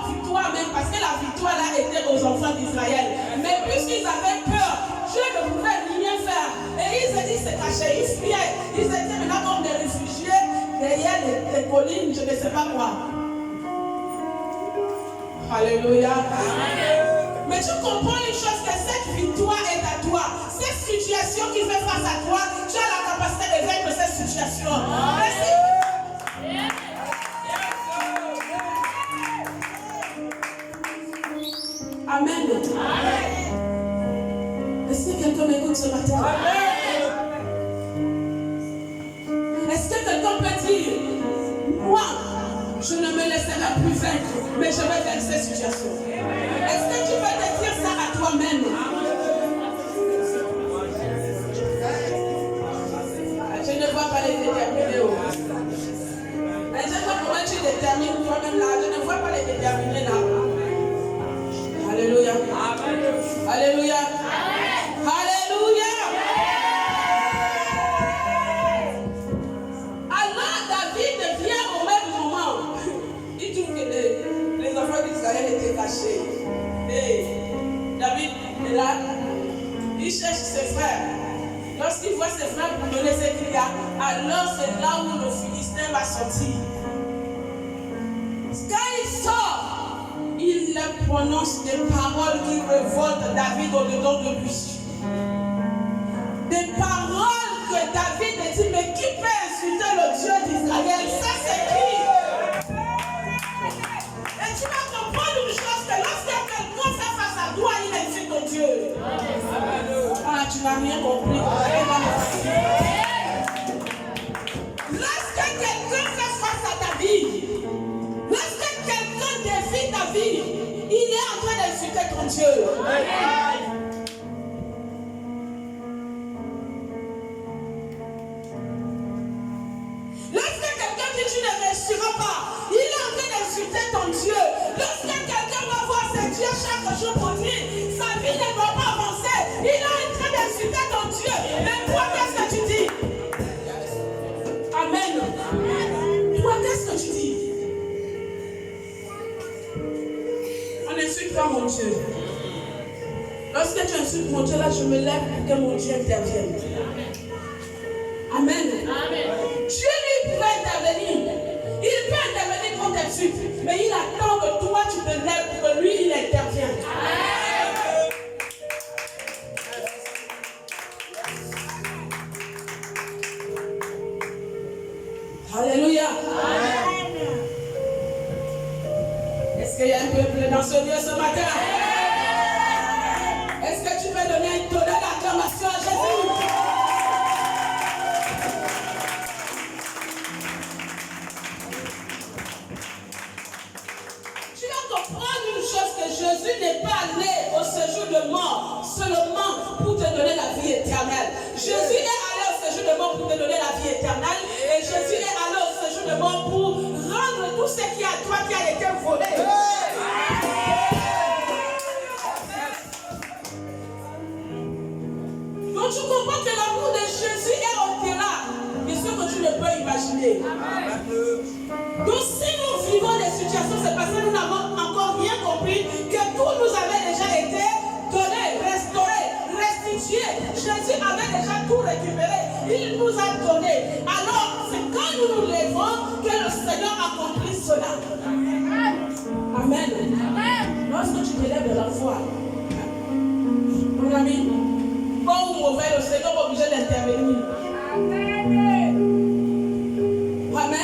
victoire même, parce que la victoire là était aux enfants d'Israël. Mais puisqu'ils avaient peur, Dieu ne pouvait rien faire. Et ils se cachaient, ils fuyaient. Ils étaient maintenant comme des réfugiés derrière les collines, je ne sais pas quoi. Alléluia. Mais tu comprends une chose, que cette victoire est à toi. Cette situation qui fait face à toi, tu as la capacité de vaincre cette situation. Merci. Amen. Est-ce que quelqu'un m'écoute ce matin? Est-ce que quelqu'un peut dire, moi, je ne me laisserai plus vaincre, mais je vais vaincre cette situation? Est-ce que tu peux te dire ça à toi-même? Je ne vois pas les déterminer. Mais je vois comment tu détermines toi-même là. Je ne vois pas les déterminer là. Alléluia. Alléluia. Alléluia. Alors David vient au même moment. Il trouve que les enfants d'Israël étaient cachés. Et David est là. Il cherche ses frères. Lorsqu'il voit ses frères pour donner ses cris, alors c'est là où le Philistin va sortir. Quand il sort, il prononce des paroles qui révoltent David au-dedans de lui. Des paroles que David dit, mais qui peut insulter le Dieu d'Israël? Ça c'est qui? Et tu vas comprendre une chose, que lorsque quelqu'un fait face à toi, il insulte ton Dieu. Ah, tu n'as rien compris. Lorsque quelqu'un fait face à ta vie, lorsque quelqu'un défie ta vie, il est en train d'insulter ton Dieu. Lorsque quelqu'un dit tu ne réussiras pas, il est en train d'insulter ton Dieu. Lorsque quelqu'un va voir ses dieux chaque jour pour dire sa vie ne va pas avancer, il est en train d'insulter ton Dieu. Mais toi, qu'est-ce que tu dis? Amen. Toi, qu'est-ce que tu dis? On n'insulte pas mon Dieu. Lorsque tu insultes mon Dieu, là, je me lève pour que mon Dieu intervienne. Amen. Dieu lui peut intervenir. Il peut intervenir quand tu insultes, mais il attend que toi tu te lèves pour que lui il intervienne. Alléluia. Est-ce qu'il y a un peuple dans ce lieu ce matin? Est-ce que tu peux donner une tonne d'acclamation à Jésus? Tu vas comprendre une chose, que Jésus n'est pas allé au séjour de mort seulement pour te donner la vie éternelle. Jésus est allé au séjour de mort pour te donner la vie éternelle. Et Jésus est allé au séjour de mort pour rendre tout ce qui est à toi qui a été volé. Donc tu comprends que l'amour de Jésus est au-delà de ce que tu ne peux imaginer. Donc si nous vivons des situations, c'est parce que nous n'avons encore rien compris que tout nous avait déjà été il nous a donné. Alors, c'est quand nous nous levons que le Seigneur accomplit cela. Amen. Lorsque tu te lèves de la foi, mon ami, bon ou mauvais, le Seigneur est obligé d'intervenir. Amen.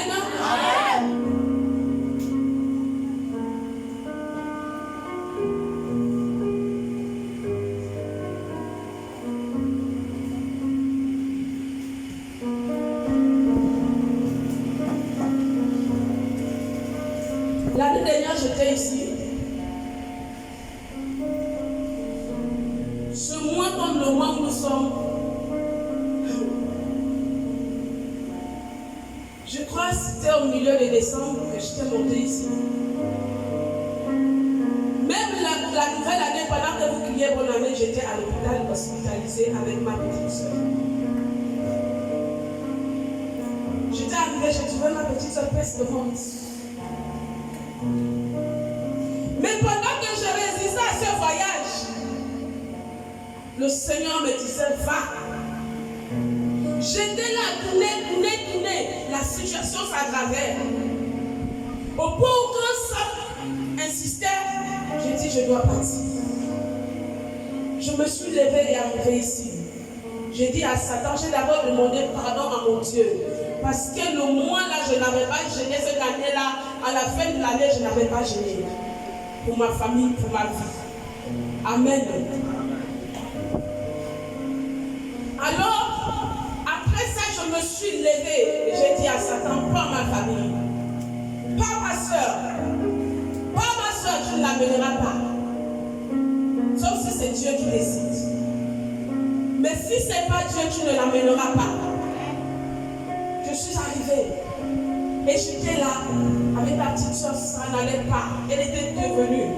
L'année dernière, j'étais ici. Ce mois, comme le mois où nous sommes, je crois que c'était au milieu de décembre que j'étais montée ici. Même la nouvelle année, pendant que vous criez bonne année, j'étais à l'hôpital hospitalisée avec ma petite soeur. J'étais arrivée, j'ai trouvé ma petite soeur presque morte. Mais pendant que je résistais à ce voyage, le Seigneur me disait, va. J'étais là, tourner. La situation s'aggravait. Au point où quand ça insistait, j'ai dit, je dois partir. Je me suis levée et arrivée ici. J'ai dit à Satan, j'ai d'abord demandé pardon à mon Dieu. Parce que le mois là, je n'avais pas gêné cette année-là. À la fin de l'année, je n'avais pas gêné. Pour ma famille, pour ma vie. Amen. Alors, après ça, je me suis levée et j'ai dit à Satan, pas ma famille, pas ma soeur, tu ne l'amèneras pas. Sauf si c'est Dieu qui décide. Mais si ce n'est pas Dieu, tu ne l'amèneras pas. Je suis arrivée et j'étais là avec ma petite soeur, ça n'allait pas. Elle était devenue.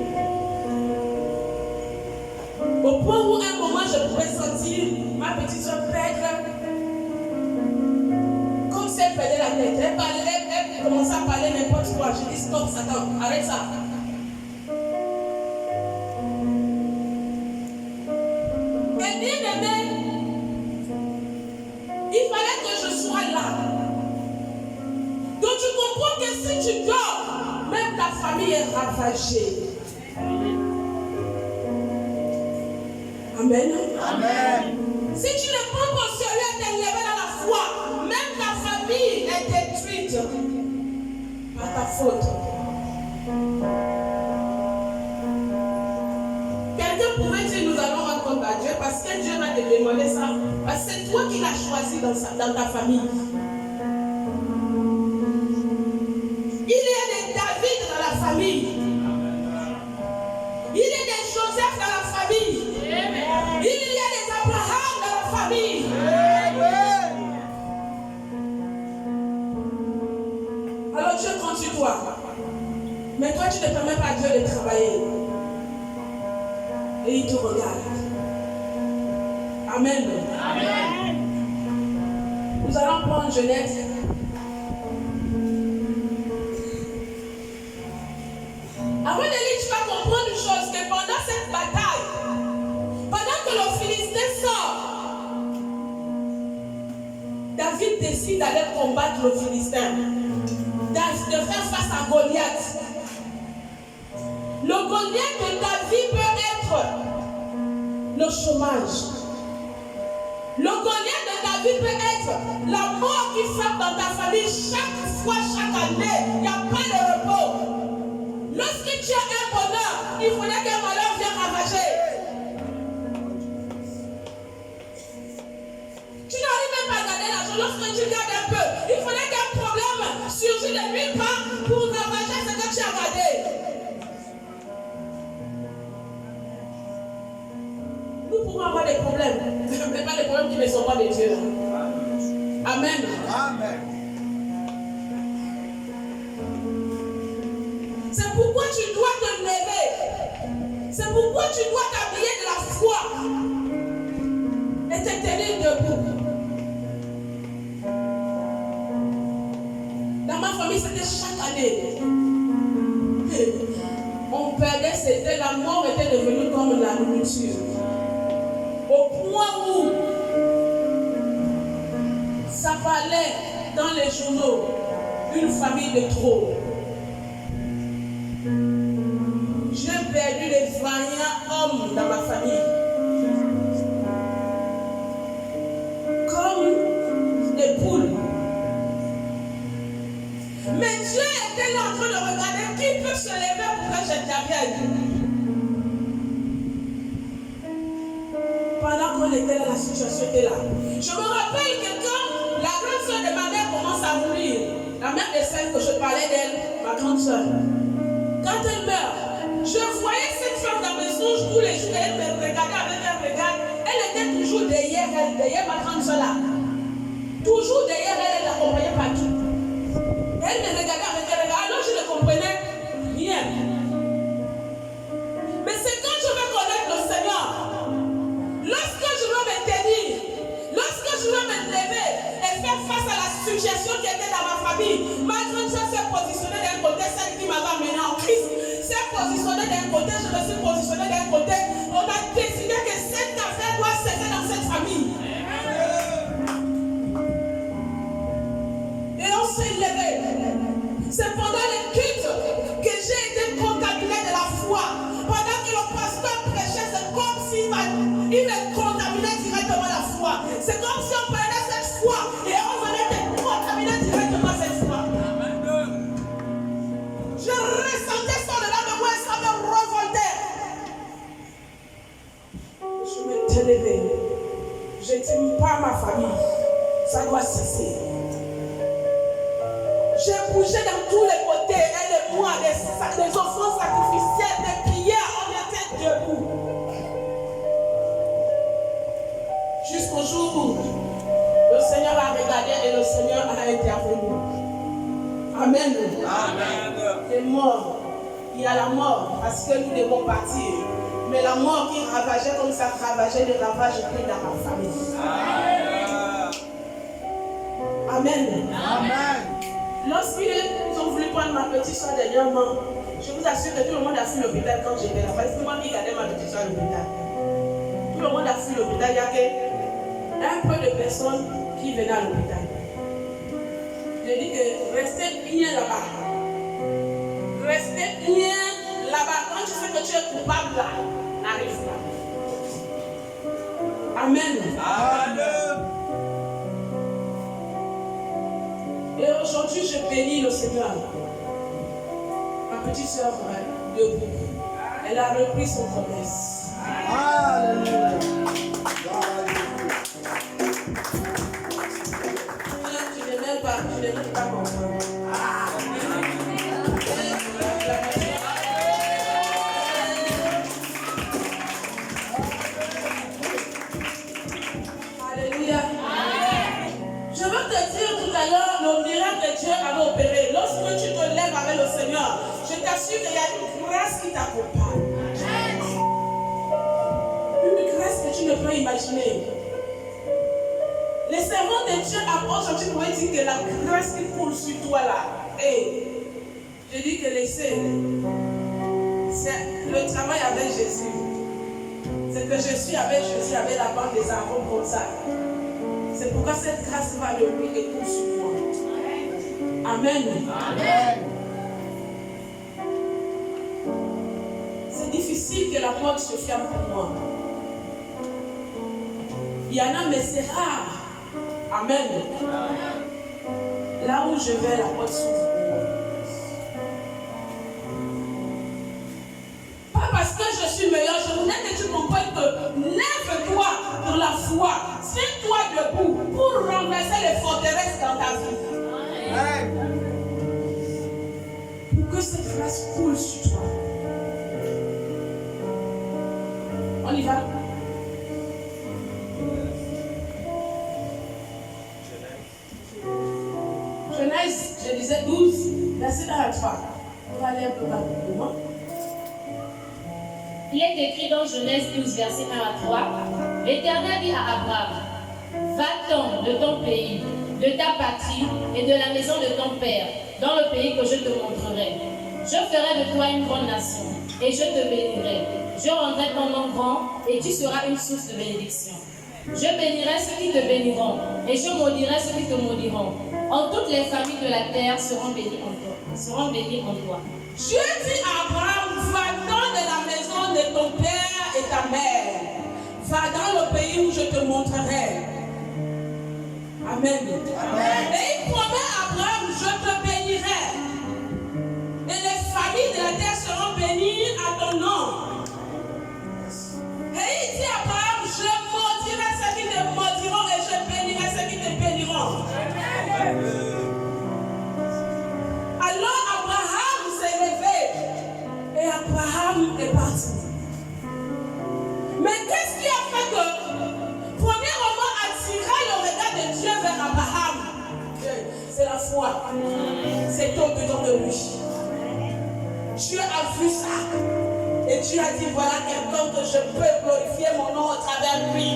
Au point où un moment je pouvais sentir ma petite soeur perdre, comme si elle perdait la tête. Elle commençait à parler n'importe quoi. J'ai dit stop, Satan, arrête ça. Et bien aimé, il fallait que je sois là. Donc tu comprends que si tu dors, même ta famille est ravagée. Amen. Amen. Si tu ne prends pas au sérieux et t'es levé dans la foi, même ta famille est détruite par ta faute. Quelqu'un pourrait dire nous allons rendre compte à Dieu parce que Dieu va te demander ça. Parce que c'est toi qui l'as choisi dans ta famille. Il y a des David dans la famille. Il y a des Joseph dans la famille. Il y a des Abraham dans la famille. Alors Dieu compte sur toi. Mais toi, tu ne permets pas à Dieu de travailler. Et il te regarde. Amen. Amen. Nous allons prendre Genèse. Avant de lire, tu vas comprendre une chose, que pendant cette bataille, pendant que le Philistin sort, David décide d'aller combattre le Philistin, de faire face à Goliath. Le Goliath de David peut être le chômage. Le Goliath de David peut être la mort qui frappe dans ta famille chaque fois, chaque année. Il n'y a pas de repos. Lorsque tu as un bonheur, il faudrait qu'un malheur vienne ravager. Tu n'arrives même pas à garder l'argent. Lorsque tu gardes un peu, il faudrait qu'un problème surgisse de nulle part pour ravager ce que tu as gardé. Nous pouvons avoir des problèmes, mais pas des problèmes qui ne sont pas de Dieu. Amen. Amen. C'est pourquoi tu dois te lever. C'est pourquoi tu dois t'habiller de la foi et te tenir debout. Dans ma famille, c'était chaque année. On perdait, c'était la mort était devenue comme la nourriture. Au point où Ça parlait dans les journaux une famille de trop. J'ai perdu les vaillants hommes dans ma famille. Comme des poules. Mais Dieu était là en train de regarder qui peut se lever pour que j'intervienne. Pendant qu'on était là, la situation était là. Je me rappelle que quand la grande soeur de ma mère commence à mourir, la mère de celle que je parlais d'elle, ma grande soeur, quand elle meurt, je voyais cette femme dans mes songes tous les jours, elle me regardait avec un regard, elle était toujours derrière elle, derrière ma grande soeur là. Toujours derrière elle, elle l'accompagnait partout. Elle me regardait avec un regard, alors je ne comprenais rien. Mais c'est quand je vais connaître le Seigneur, lorsque je veux me tenir, lorsque je veux me lever et faire face à la suggestion qui était dans ma famille, ma grande soeur s'est positionnée d'un côté, celle qui m'avait amenée en Christ s'est positionnée d'un côté, je me suis positionnée d'un côté. On a décidé que cette affaire doit cesser dans cette famille. Et on s'est levé. C'est pendant les cultes que j'ai été contaminé de la foi. Pendant que le pasteur prêchait, c'est comme s'il me contaminait directement la foi. C'est comme si on prenait cette foi et on venait de contaminer directement cette foi. Je ressentais ça de là de moi et ça me revoltait. Je m'étais levé. Je dis pas à ma famille, ça doit cesser. J'ai bougé dans tous les côtés, elle et moi, des offrandes sacrificielles, des prières, on était debout. Jusqu'au jour où le Seigneur a regardé et le Seigneur a intervenu. Amen. Amen. C'est mort. Il y a la mort parce que nous devons partir. Mais la mort qui ravageait comme ça ravageait ne ravage plus dans ma famille. Amen. Amen. Lorsqu'ils ont voulu prendre ma petite soeur dernièrement, je vous assure que tout le monde a fui l'hôpital quand j'étais là. Parce que moi qui gardais ma petite soeur à l'hôpital. Tout le monde a fui l'hôpital. Il y avait un peu de personnes qui venaient à l'hôpital. J'ai dit que restez bien là-bas. Restez bien là-bas. Quand tu sais que tu es coupable là, n'arrive pas. Amen. Amen. Et aujourd'hui, je bénis le Seigneur. Ma petite soeur, debout. Elle a repris son commerce. Alléluia. Tu n'es même pas comprendre. Alléluia. Je veux te dire tout à l'heure le miracle que Dieu avait opéré. Lorsque tu te lèves avec le Seigneur, je t'assure qu'il y a une grâce qui t'accompagne. Une grâce que tu ne peux imaginer. Les servants de Dieu aujourd'hui pourraient dire que la grâce qui coule sur toi là. Et je dis que laissez. C'est le travail avec Jésus. C'est que je suis avec Jésus, avec la bande des arômes comme ça. C'est pourquoi cette grâce va de lui et tout sur moi. Amen. Amen. C'est difficile que la porte se ferme pour moi. Il y en a, mais c'est rare. Amen. Là où je vais, la porte s'ouvre. Pas parce que je suis meilleur, je voudrais que tu comprennes que lève-toi pour la foi. Tiens-toi debout pour renverser les forteresses dans ta vie. Amen. Pour que cette grâce coule sur toi. On y va. Genèse, je disais 12, verset 1 à 3. On va aller un peu plus loin. Il est écrit dans Genèse 12, verset 1 à 3, l'Éternel dit à Abraham, va-t'en de ton pays, de ta patrie et de la maison de ton père, dans le pays que je te montrerai. Je ferai de toi une grande nation, et je te bénirai. Je rendrai ton nom grand, et tu seras une source de bénédiction. Je bénirai ceux qui te béniront, et je maudirai ceux qui te maudiront. En toutes les familles de la terre seront bénies en toi. Dieu dit à Abraham, va-t'en de la maison de ton père et ta mère. Va dans le pays où je te montrerai. Amen. Et il promet à Abraham, je te bénirai. Et les familles de la terre seront bénies à ton nom. Et il dit à Abraham, je maudirai ceux qui te maudiront et je bénirai ceux qui te béniront. Alors Abraham s'est levé et Abraham est parti. Mais qu'est-ce qui a fait que, premièrement, attira le regard de Dieu vers Abraham? C'est la foi. C'est au-dedans de lui. Dieu a vu ça. Et Dieu a dit, voilà quelqu'un que je peux glorifier mon nom à travers lui.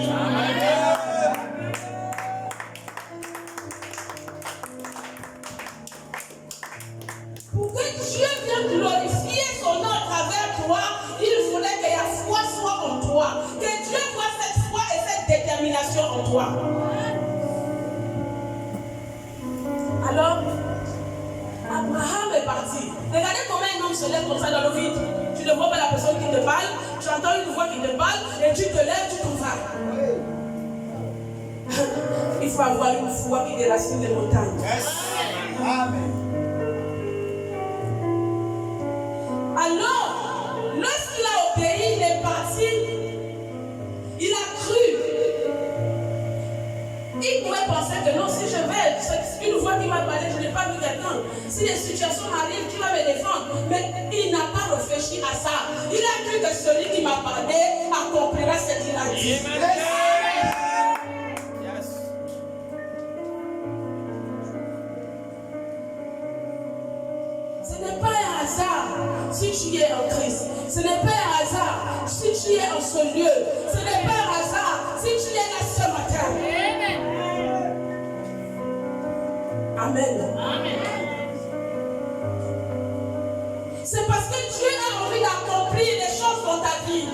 Pour que Dieu vienne glorifier son nom à travers toi, il voulait que la foi soit en toi. Que Dieu voit cette foi et cette détermination en toi. Alors, Abraham est parti. Regardez comment un homme se lève comme ça dans le vide. Tu ne vois pas la personne qui te parle, tu entends une voix qui te parle et tu te lèves, tu t'en vas. Il faut avoir une foi qui déracine les montagnes. Amen. Alors, lorsqu'il a obéi, il est parti. Il a cru. Il pouvait penser que non, si je vais, c'est une voix qui m'a parlé, je n'ai pas vu quelqu'un. Si les situations m'arrivent, qui va me défendre? Mais il n'a pas réfléchi à ça. Il a cru que celui qui m'a parlé accomplira ce qu'il a dit. Ce n'est pas un hasard si tu es en Christ. Ce n'est pas un hasard si tu es en ce lieu. Ce n'est pas un hasard si tu es là ce matin. Amen. C'est parce que Dieu a envie d'accomplir des choses dans ta vie.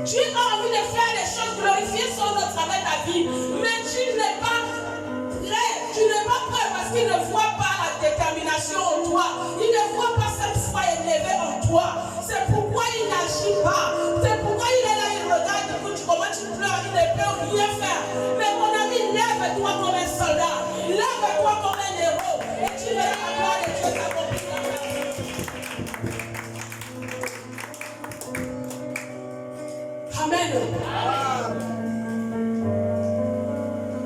Dieu a envie de faire des choses, glorifier son nom à travers ta vie. Mais tu n'es pas prêt. Tu n'es pas prêt parce qu'il ne voit pas la détermination en toi. Il ne voit pas cette foi élevée en toi. C'est pourquoi il n'agit pas. C'est pourquoi il est là, il regarde, écoute, comment tu pleures, il ne peut rien faire. Mais mon ami, lève-toi comme un soldat. Lève-toi comme un héros. Et tu verras la gloire de Dieu s'accomplir dans ta vie. Amen.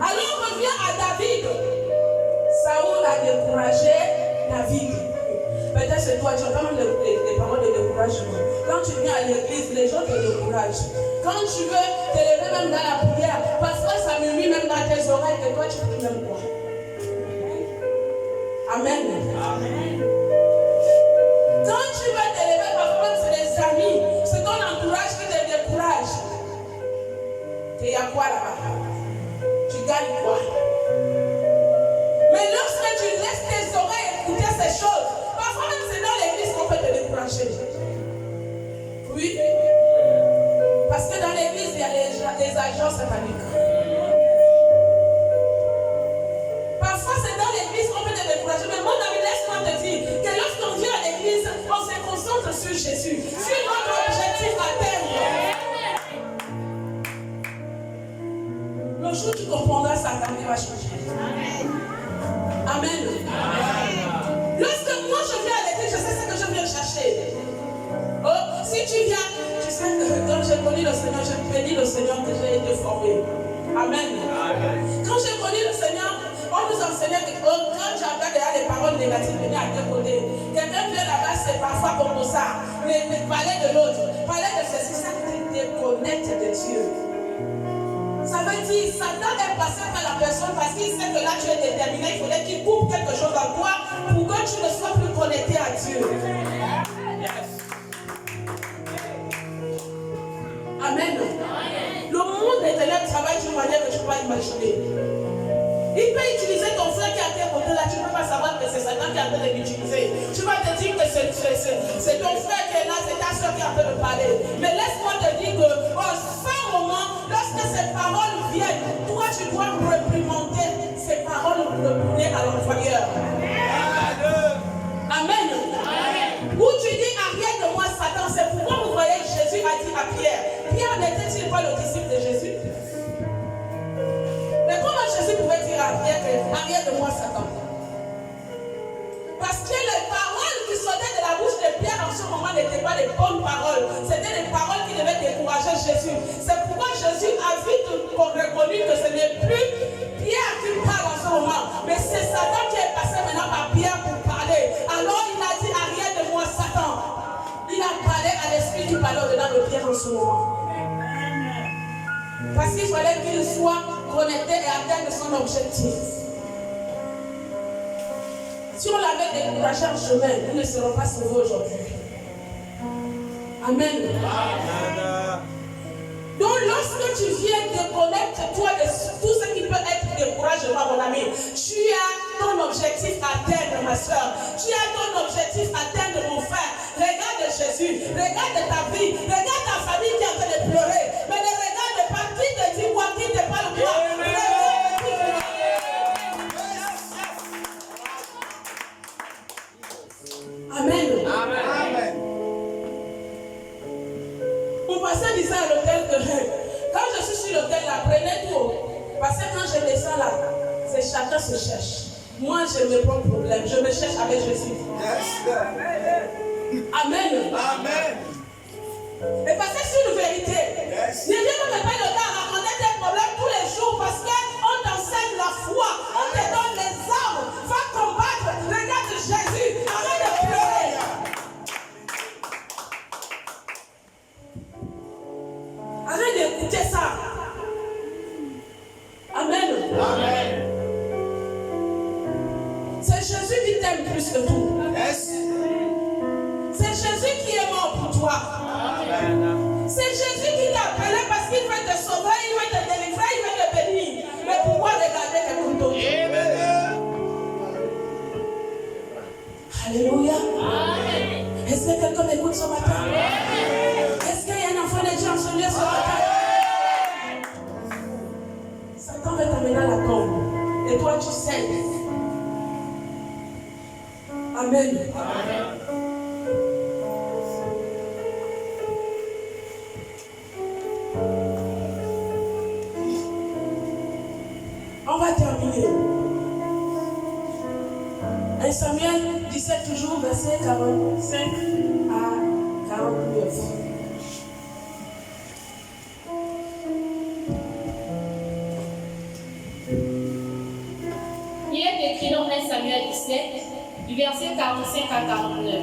Alors on revient à David. Saoul a découragé David. Peut-être c'est toi, tu as quand même des paroles de découragement. Quand tu viens à l'église, les gens te découragent. Quand tu veux te lever même dans la prière, parfois ça murmure même dans tes oreilles que toi tu pries même quoi. Amen. Quand tu veux te lever, parfois même c'est les amis, c'est ton entourage qui te décourage. Et il y a quoi là-bas? Tu gagnes quoi? Mais lorsque tu laisses tes oreilles écouter ces choses, parfois même c'est dans l'église qu'on peut te décourager. Oui. Parce que dans l'église, il y a les agents sataniques. Parfois c'est dans l'église qu'on peut te décourager. Mais mon ami, laisse-moi te dire que lorsqu'on vient à l'église, on se concentre sur Jésus, sur notre objectif à terme. Le jour où tu comprendras ça, ta vie va changer. Amen. Lorsque moi je viens à l'église, je sais ce que je viens chercher. Oh, si tu viens, tu sais que quand j'ai connu le Seigneur, je bénis le Seigneur que j'ai été formé. Amen. Quand j'ai connu le Seigneur, on nous enseignait que quand j'entends déjà des paroles négatives venir à tes côtés, quelqu'un vient là-bas, c'est parfois comme ça. Mais parler de l'autre, parler de ceci, ça te déconnecte de Dieu. Ça veut dire, Satan est passé par la personne parce qu'il sait que là tu es déterminé, il faudrait qu'il coupe quelque chose en toi pour que tu ne sois plus connecté à Dieu. Amen. Le monde éternel travaille d'une manière que tu ne peux pas imaginer. Il peut utiliser ton frère qui est à tes côtés là, tu ne peux pas savoir que c'est Satan qui est en train de l'utiliser. Tu vas te dire que c'est ton frère qui est là, c'est ta soeur qui est en train de parler. Mais laisse-moi te dire qu'au fin moment, lorsque cette parole vient, dois réprimander ces paroles retournées à l'employeur. Amen. Où tu dis arrière de moi Satan, c'est pourquoi vous voyez Jésus a dit à Pierre. Pierre n'était-il pas le disciple de Jésus? Mais comment Jésus pouvait dire arrière de moi Satan? Parce que les paroles qui sortaient de la bouche de Pierre en ce moment n'étaient pas les bonnes paroles. C'était des paroles qui devaient décourager Jésus. C'est pourquoi Jésus a vite reconnu que ce n'est plus Pierre qui parle en ce moment. Mais c'est Satan qui est passé maintenant par Pierre pour parler. Alors il a dit arrière de moi Satan. Il a parlé à l'esprit qui parlait au-dedans de Pierre en ce moment. Parce qu'il fallait qu'il soit connecté et atteindre son objectif. Si on l'avait découragé en chemin, nous ne serons pas sauvés aujourd'hui. Amen. Donc lorsque tu viens déconnecte-toi de tout ce qui peut être découragement, mon ami. Tu as ton objectif à atteindre, ma soeur. Tu as ton objectif à atteindre, mon frère. Regarde Jésus, regarde ta vie, regarde ta famille qui est en train de pleurer. Mais ne regarde pas qui te dit quoi, qui te parle quoi. Amen. Amen. Mon pasteur disait à l'hôtel que quand je suis sur l'hôtel là, prenez tout. Parce que quand je descends là, c'est chacun se cherche. Moi, j'ai mes propres problèmes. Je me cherche avec Jésus. Yes. Amen. Amen. Et parce que c'est une vérité. Yes. Ne viens pas me faire le temps à raconter tes problèmes tous les jours parce qu'on t'enseigne la foi. On te donne les armes. Va combattre. Regarde Jésus. Arrête de pleurer. Arrête d'écouter ça. Amen. Amen. C'est Jésus qui t'aime plus que tout. Yes. C'est Jésus qui est mort pour toi. Amen. C'est Jésus qui t'a appelé parce qu'il veut te sauver, il veut te délivrer, il veut te bénir. Mais pourquoi regarder quelqu'un d'autre? Alléluia. Est-ce que quelqu'un m'écoute ce matin? Est-ce qu'il y a un enfant de Dieu en ce lieu ce matin? Satan veut t'amener à la tombe. Et toi tu sais. Amen. On va terminer. 1 Samuel 17 toujours, verset 45 à 49. Il est écrit dans 1 Samuel 17, du verset 45 à 49.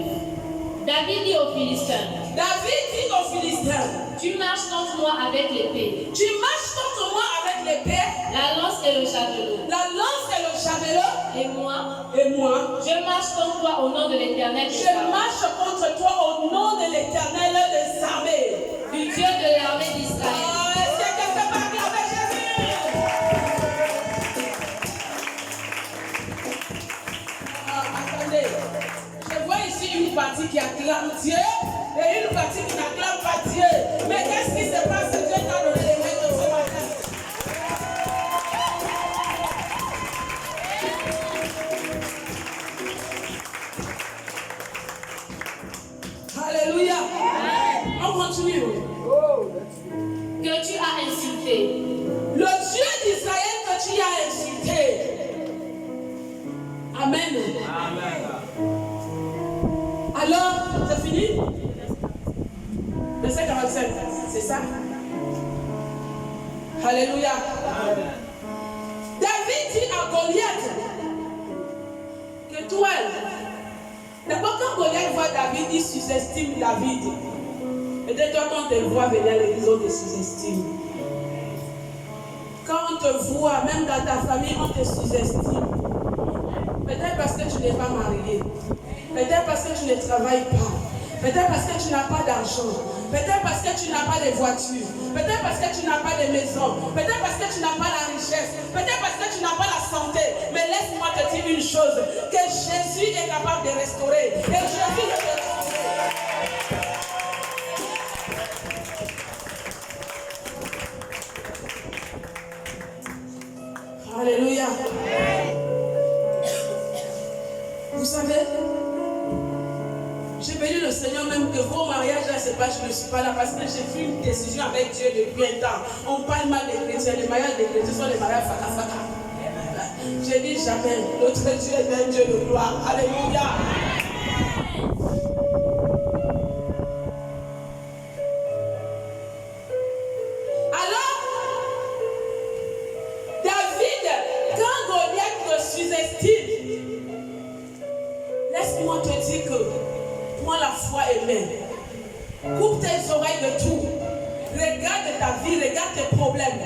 David dit aux Philistins, tu marches contre moi avec l'épée. Tu marches contre moi avec l'épée, La lance et le javelot. la lance et le javelot, Et moi, je marche contre toi au nom de l'Éternel des armées, marche contre toi au nom de l'Éternel des armées. du Dieu de l'armée d'Israël. Est-ce que quelqu'un peut acclamer Jésus? Attendez, je vois ici une partie qui acclame Dieu et une partie qui n'acclame pas Dieu. Mais qu'est-ce qui se passe? Dieu t'a donné les mains de ce matin. Alléluia. On continue. Que tu as insulté. Le Dieu d'Israël que tu as insulté. Amen. Alors, c'est fini? Verset 45, c'est ça? Alléluia. David dit à Goliath que toi, d'abord quand Goliath voit David, il sous-estime David. Peut-être toi, quand on te voit venir à l'église, on te sous-estime. Quand on te voit, même dans ta famille, on te sous-estime. Peut-être parce que tu n'es pas marié. Peut-être parce que tu ne travailles pas. Peut-être parce que tu n'as pas d'argent. Peut-être parce que tu n'as pas de voiture. Peut-être parce que tu n'as pas de maison. Peut-être parce que tu n'as pas la richesse. Peut-être parce que tu n'as pas la santé. Mais laisse-moi te dire une chose. Que Jésus est capable de restaurer. Et Jésus veut te restaurer. J'ai béni le Seigneur même que vos mariages là, c'est pas je ne suis pas là parce que j'ai fait une décision avec Dieu depuis un temps. On parle mal des chrétiens, les mariages des chrétiens sont les mariages faka. J'ai dit jamais, notre Dieu est un Dieu de gloire. Alléluia. Alors, David, quand Goliath le sous-estime, laisse-moi te dire que prends la foi et mets. Coupe tes oreilles de tout. Regarde ta vie, regarde tes problèmes.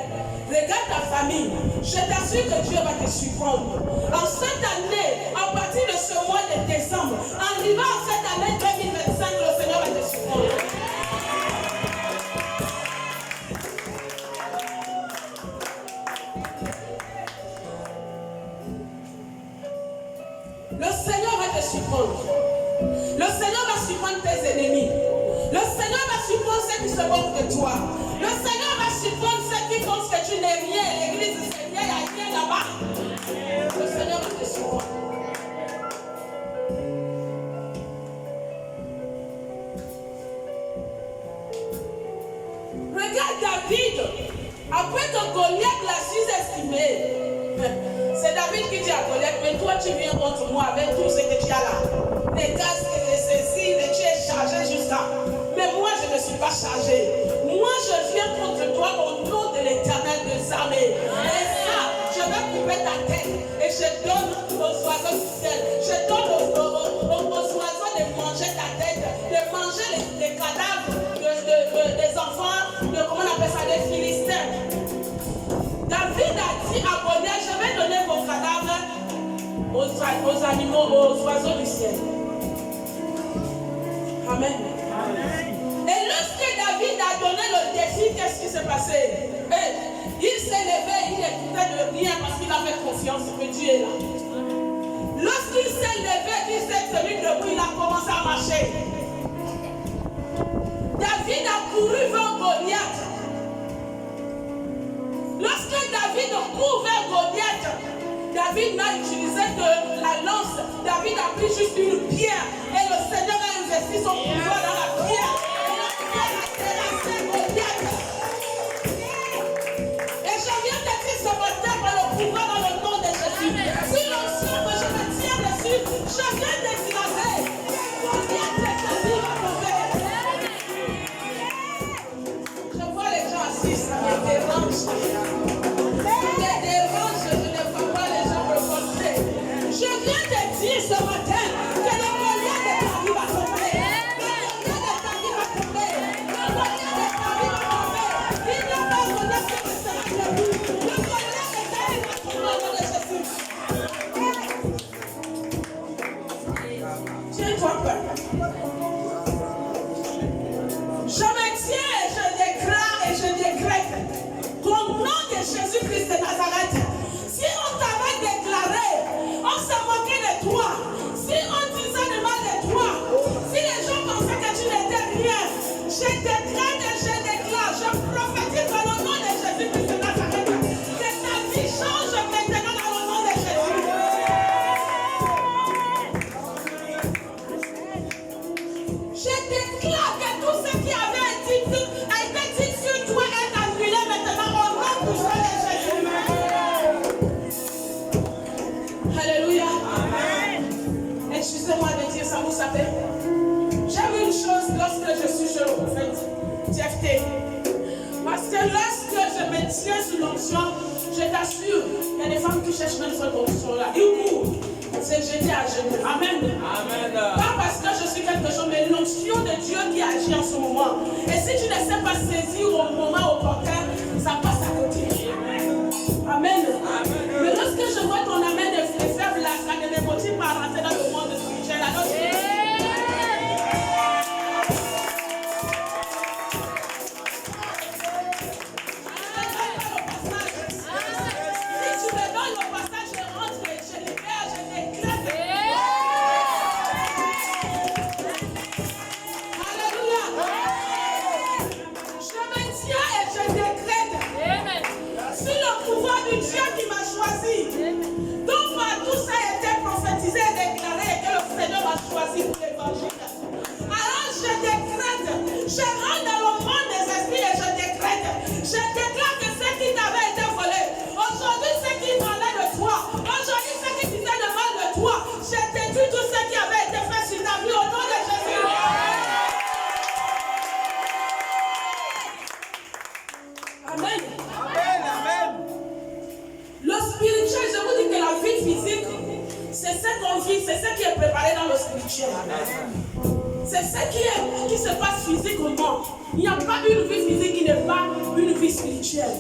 Regarde ta famille. Je t'assure que Dieu va te surprendre. En cette année, à partir de ce mois de décembre, en arrivant à cette année 2025, le Seigneur va te surprendre. Le Seigneur va te surprendre. Le Seigneur va surprendre tes ennemis. Le Seigneur va surprendre ceux qui se moquent de toi. Le Seigneur va surprendre ceux qui pensent que tu n'es rien. L'église du Seigneur, il n'y a rien là-bas. Le Seigneur va te surprendre. Regarde David. Après que Goliath l'a sous-estimé, c'est David qui dit à Goliath, mais toi tu viens contre moi avec tout ce que tu as là. Les casques, les ceci, tu es chargé jusqu'à. Mais moi je ne suis pas chargé. Moi je viens contre toi au nom de l'Éternel des armées. Et ça, je vais couper ta tête. Et je donne aux oiseaux du ciel. Je donne aux oiseaux de manger ta tête. De manger les cadavres des enfants, comment on appelle ça, des Philistins. David a dit à Goliath, je vais donner vos cadavres aux animaux, aux oiseaux du ciel. Amen. Et lorsque David a donné le défi, qu'est-ce qui s'est passé? Il s'est levé, il n'écoutait de rien parce qu'il avait confiance que Dieu est là. Lorsqu'il s'est levé, qu'il s'est tenu debout, il a commencé à marcher. David a couru vers Goliath. Lorsque David court vers Goliath, David n'a utilisé que la lance. David a pris juste une pierre et le Seigneur a investi son pouvoir dans la pierre. Et la pierre a terrassé Goliath. Et je viens de dire ce matin par le pouvoir dans le nom de Jésus. Si l'onction que je me tiens dessus, je viens d'éclater. Goliath l'établit va tomber. Je vois les gens assis, ça me dérange. Je viens de dire ce matin que le Goliath de ta vie va tomber. Le Goliath de ta vie va tomber. Le Goliath de ta vie va tomber. Il n'y a pas de Goliath qui sera debout. Le Goliath de ta vie va tomber au nom de Jésus. Tiens-toi prêt. Je me tiens et je déclare et je décrète qu'au nom de Jésus-Christ de Nazareth, si on t'avait déclaré, on se moquait de toi, si on disait du mal de toi, si les gens pensaient que tu n'étais rien, je décrète et je déclare, je prophétise dans le nom de Jésus-Christ de Nazareth, que ta vie change maintenant dans le nom de Jésus. Je déclare que tout ce qui avait été dit sur toi est annulé maintenant au nom puissant de Jésus. Alléluia. Amen. Excusez-moi de dire ça, vous savez. J'aime une chose lorsque je suis chez le prophète TFT. Parce que lorsque je me tiens sous l'onction, je t'assure, il y a des femmes qui cherchent même cette onction-là. Ils courent. C'est jeté à genoux. Amen. Amen. Pas parce que je suis quelque chose, mais l'onction de Dieu qui agit en ce moment. Et si tu ne sais pas saisir au moment opportun, ça passe à côté. Amen. Amen. Mais lorsque je vois ton amen est faible, là, ça ne me motive pas à rentrer dans le monde spirituel. Alors, si tu me donnes le passage, je rentre, je libère, je déclare. Alléluia. Je me tiens et je décrète. Sur le pouvoir du Dieu qui m'a choisi. Donc, tout ça a été prophétisé et déclaré et que le Seigneur m'a choisi pour l'évangile. C'est ce qui se passe physiquement. Il n'y a pas une vie physique qui n'est pas une vie spirituelle.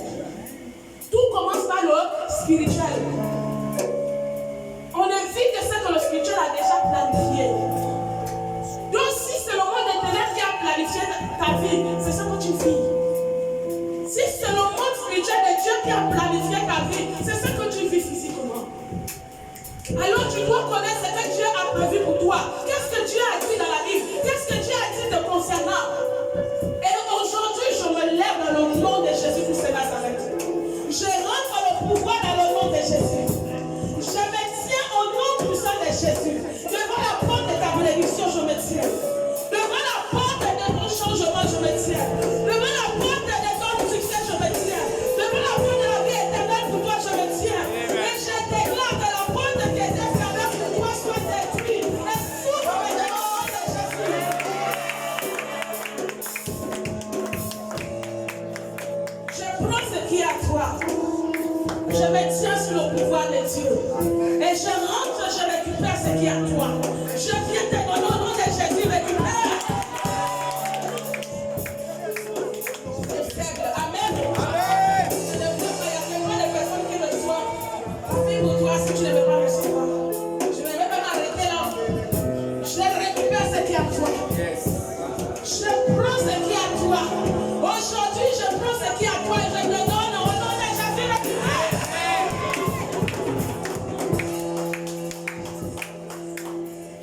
Tout commence par le spirituel. On évite de ce que le spirituel a déjà planifié. Donc si c'est le monde des ténèbres qui a planifié ta vie, c'est ce que tu vis. Si c'est le monde spirituel de Dieu qui a planifié ta vie, c'est ce que tu vis physiquement. Alors tu dois connaître ce que Dieu a prévu pour toi. Qu'est-ce que Dieu a dit dans la Bible? Qu'est-ce que Dieu a dit te concernant? Et aujourd'hui, je me lève dans le nom de Jésus pour cela s'arrête. Je rentre dans le pouvoir dans le nom de Jésus. Je me tiens au nom puissant de Jésus. Devant la porte de ta bénédiction, je me tiens. Devant la porte de ton changement, je me tiens. Devant la porte de ton succès, je me tiens. Devant la porte de la vie éternelle pour toi, je me tiens. Et je déclare que la porte qui était fermée pour toi soit détruite. Et s'ouvre dans le nom de Jésus. Je prends ce qui est à toi. Je me tiens sur le pouvoir de Dieu. Et je rentre, je récupère ce qui est à toi. Je viens te donner au nom de Jésus, récupère. C'est faible. Amen. Je ne veux pas, il y a tellement de personnes qui reçoivent. C'est pour toi si tu ne veux pas recevoir. Je ne vais pas m'arrêter là. Je récupère ce qui est à toi. Je prends ce qui est à toi. Aujourd'hui, je prends ce qui est à toi et je te donne au nom de Jésus, récupère.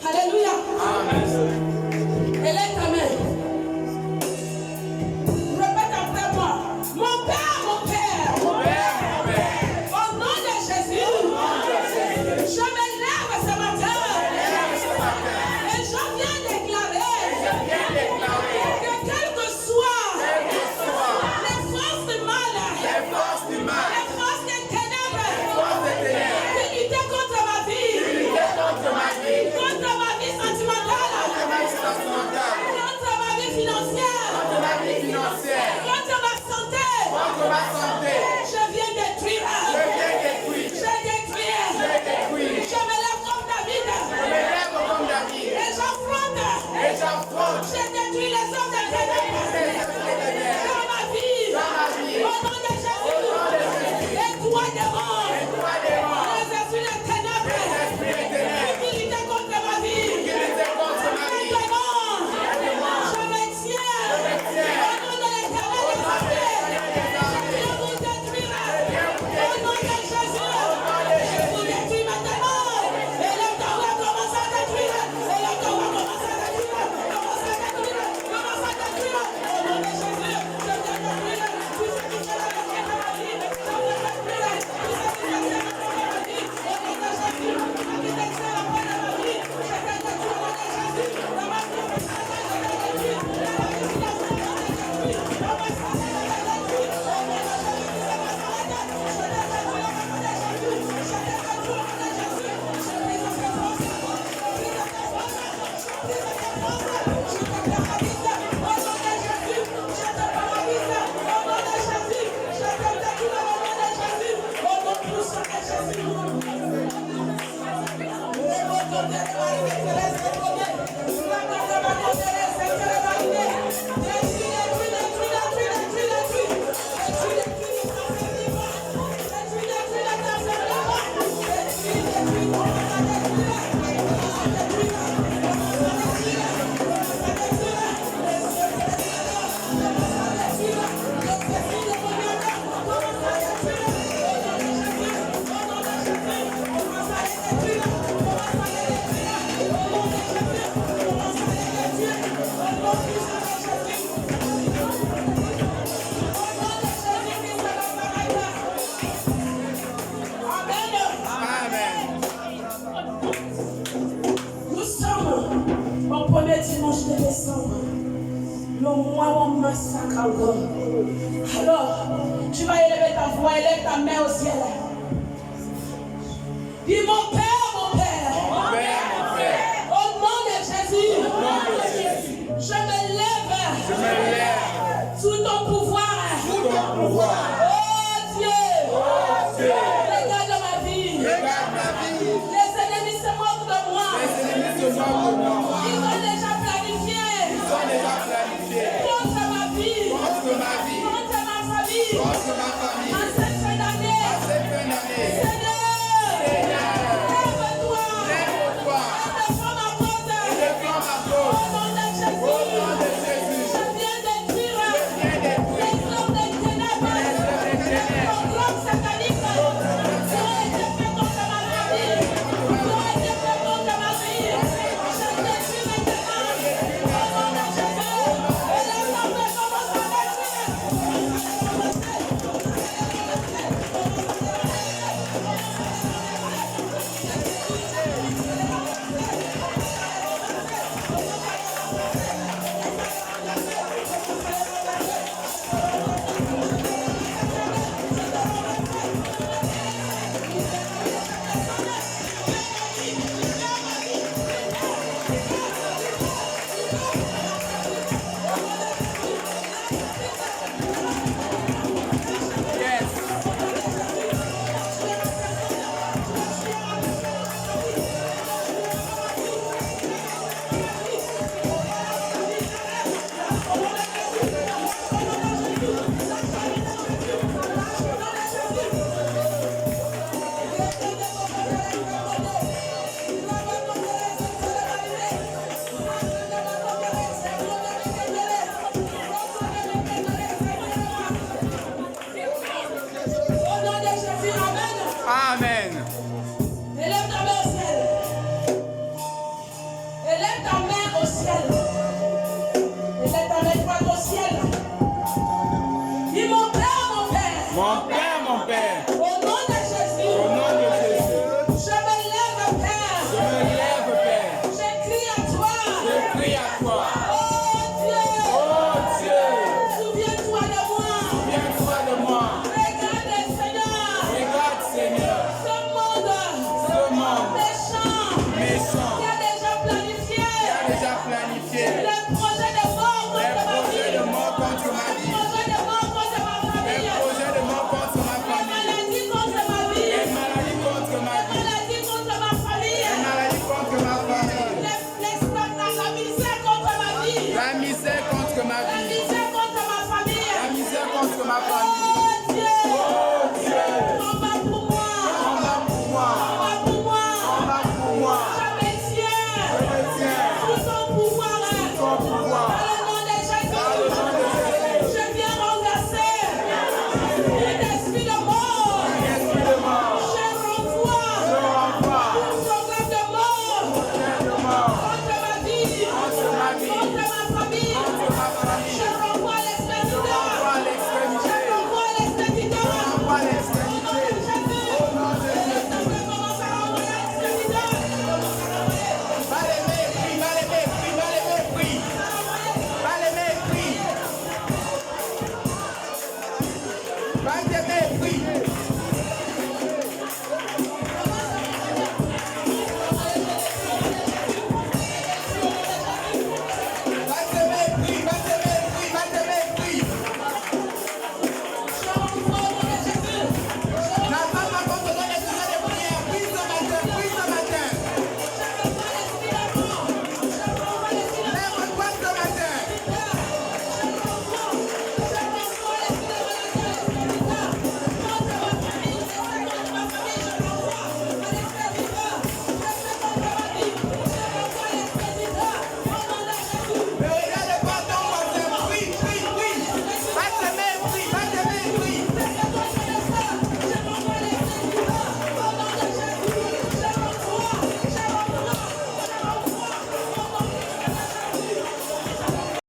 Alléluia. Élève ta main. Répète après moi. Mon Père, mon Père. Au nom de Jésus. Je me lève ce matin. Et je viens déclarer que quel que soit les forces du mal, les forces des ténèbres, qui luttaient contre ma vie, contre ma vie sentimentale, contre ma vie financière, contre ma santé, je viens détruire. Je détruis. Je me lève comme David. Et j'affronte. Je détruis les hommes de ténèbres dans ma vie. Au nom de Jésus. Et toi, démon, les esprits des ténèbres qui luttaient contre ma vie. Les démons, je me tiens. Au nom de l'Éternel des armées, je vous détruirai. Au nom de Jésus, je vous détruis maintenant. Et le temps va commencer à détruire. Et le temps va commencer à détruire. Commence à détruire. Commence à détruire. Au nom de Jésus, je viens détruire. Tout ce qui fait la vie de ma vie, je viens détruire. Tout ce qui fait la vie de ma vie, au nom de Jésus. Tout ce qui fait la vie de ma vie, je viens détruire. Au nom de Jésus. Dans ma vie, je viens détruire. Dans ma vie, je viens détruire. Dans ma santé, je viens détruire. Au nom de Jésus, je viens détruire. Je viens détruire au nom de Jésus. Je viens détruire au nom de Jésus. Je brise tes forces. Je brise tes forces. Je brise tes forces. Je te paralyse au nom de Jésus. Je te paralyse au nom de Jésus. Je te détruis au nom de Jésus. Au nom puissant de Jésus. Nous sommes au premier dimanche de décembre, le mois où on massacre encore. Alors, tu vas élever ta voix, élève ta main au ciel. Dis mon Père, mon Père. Au nom de Jésus, je me lève sous ton pouvoir. Oh Dieu, regarde ma vie. Les ennemis se moquent de moi. Ils ont toi. Oh Dieu. Oh Dieu, Souviens-toi de moi. souviens-toi de moi. Regarde Seigneur. Regarde Seigneur, Ce monde méchant qui a déjà planifié qui a déjà planifié les projets de mort contre ma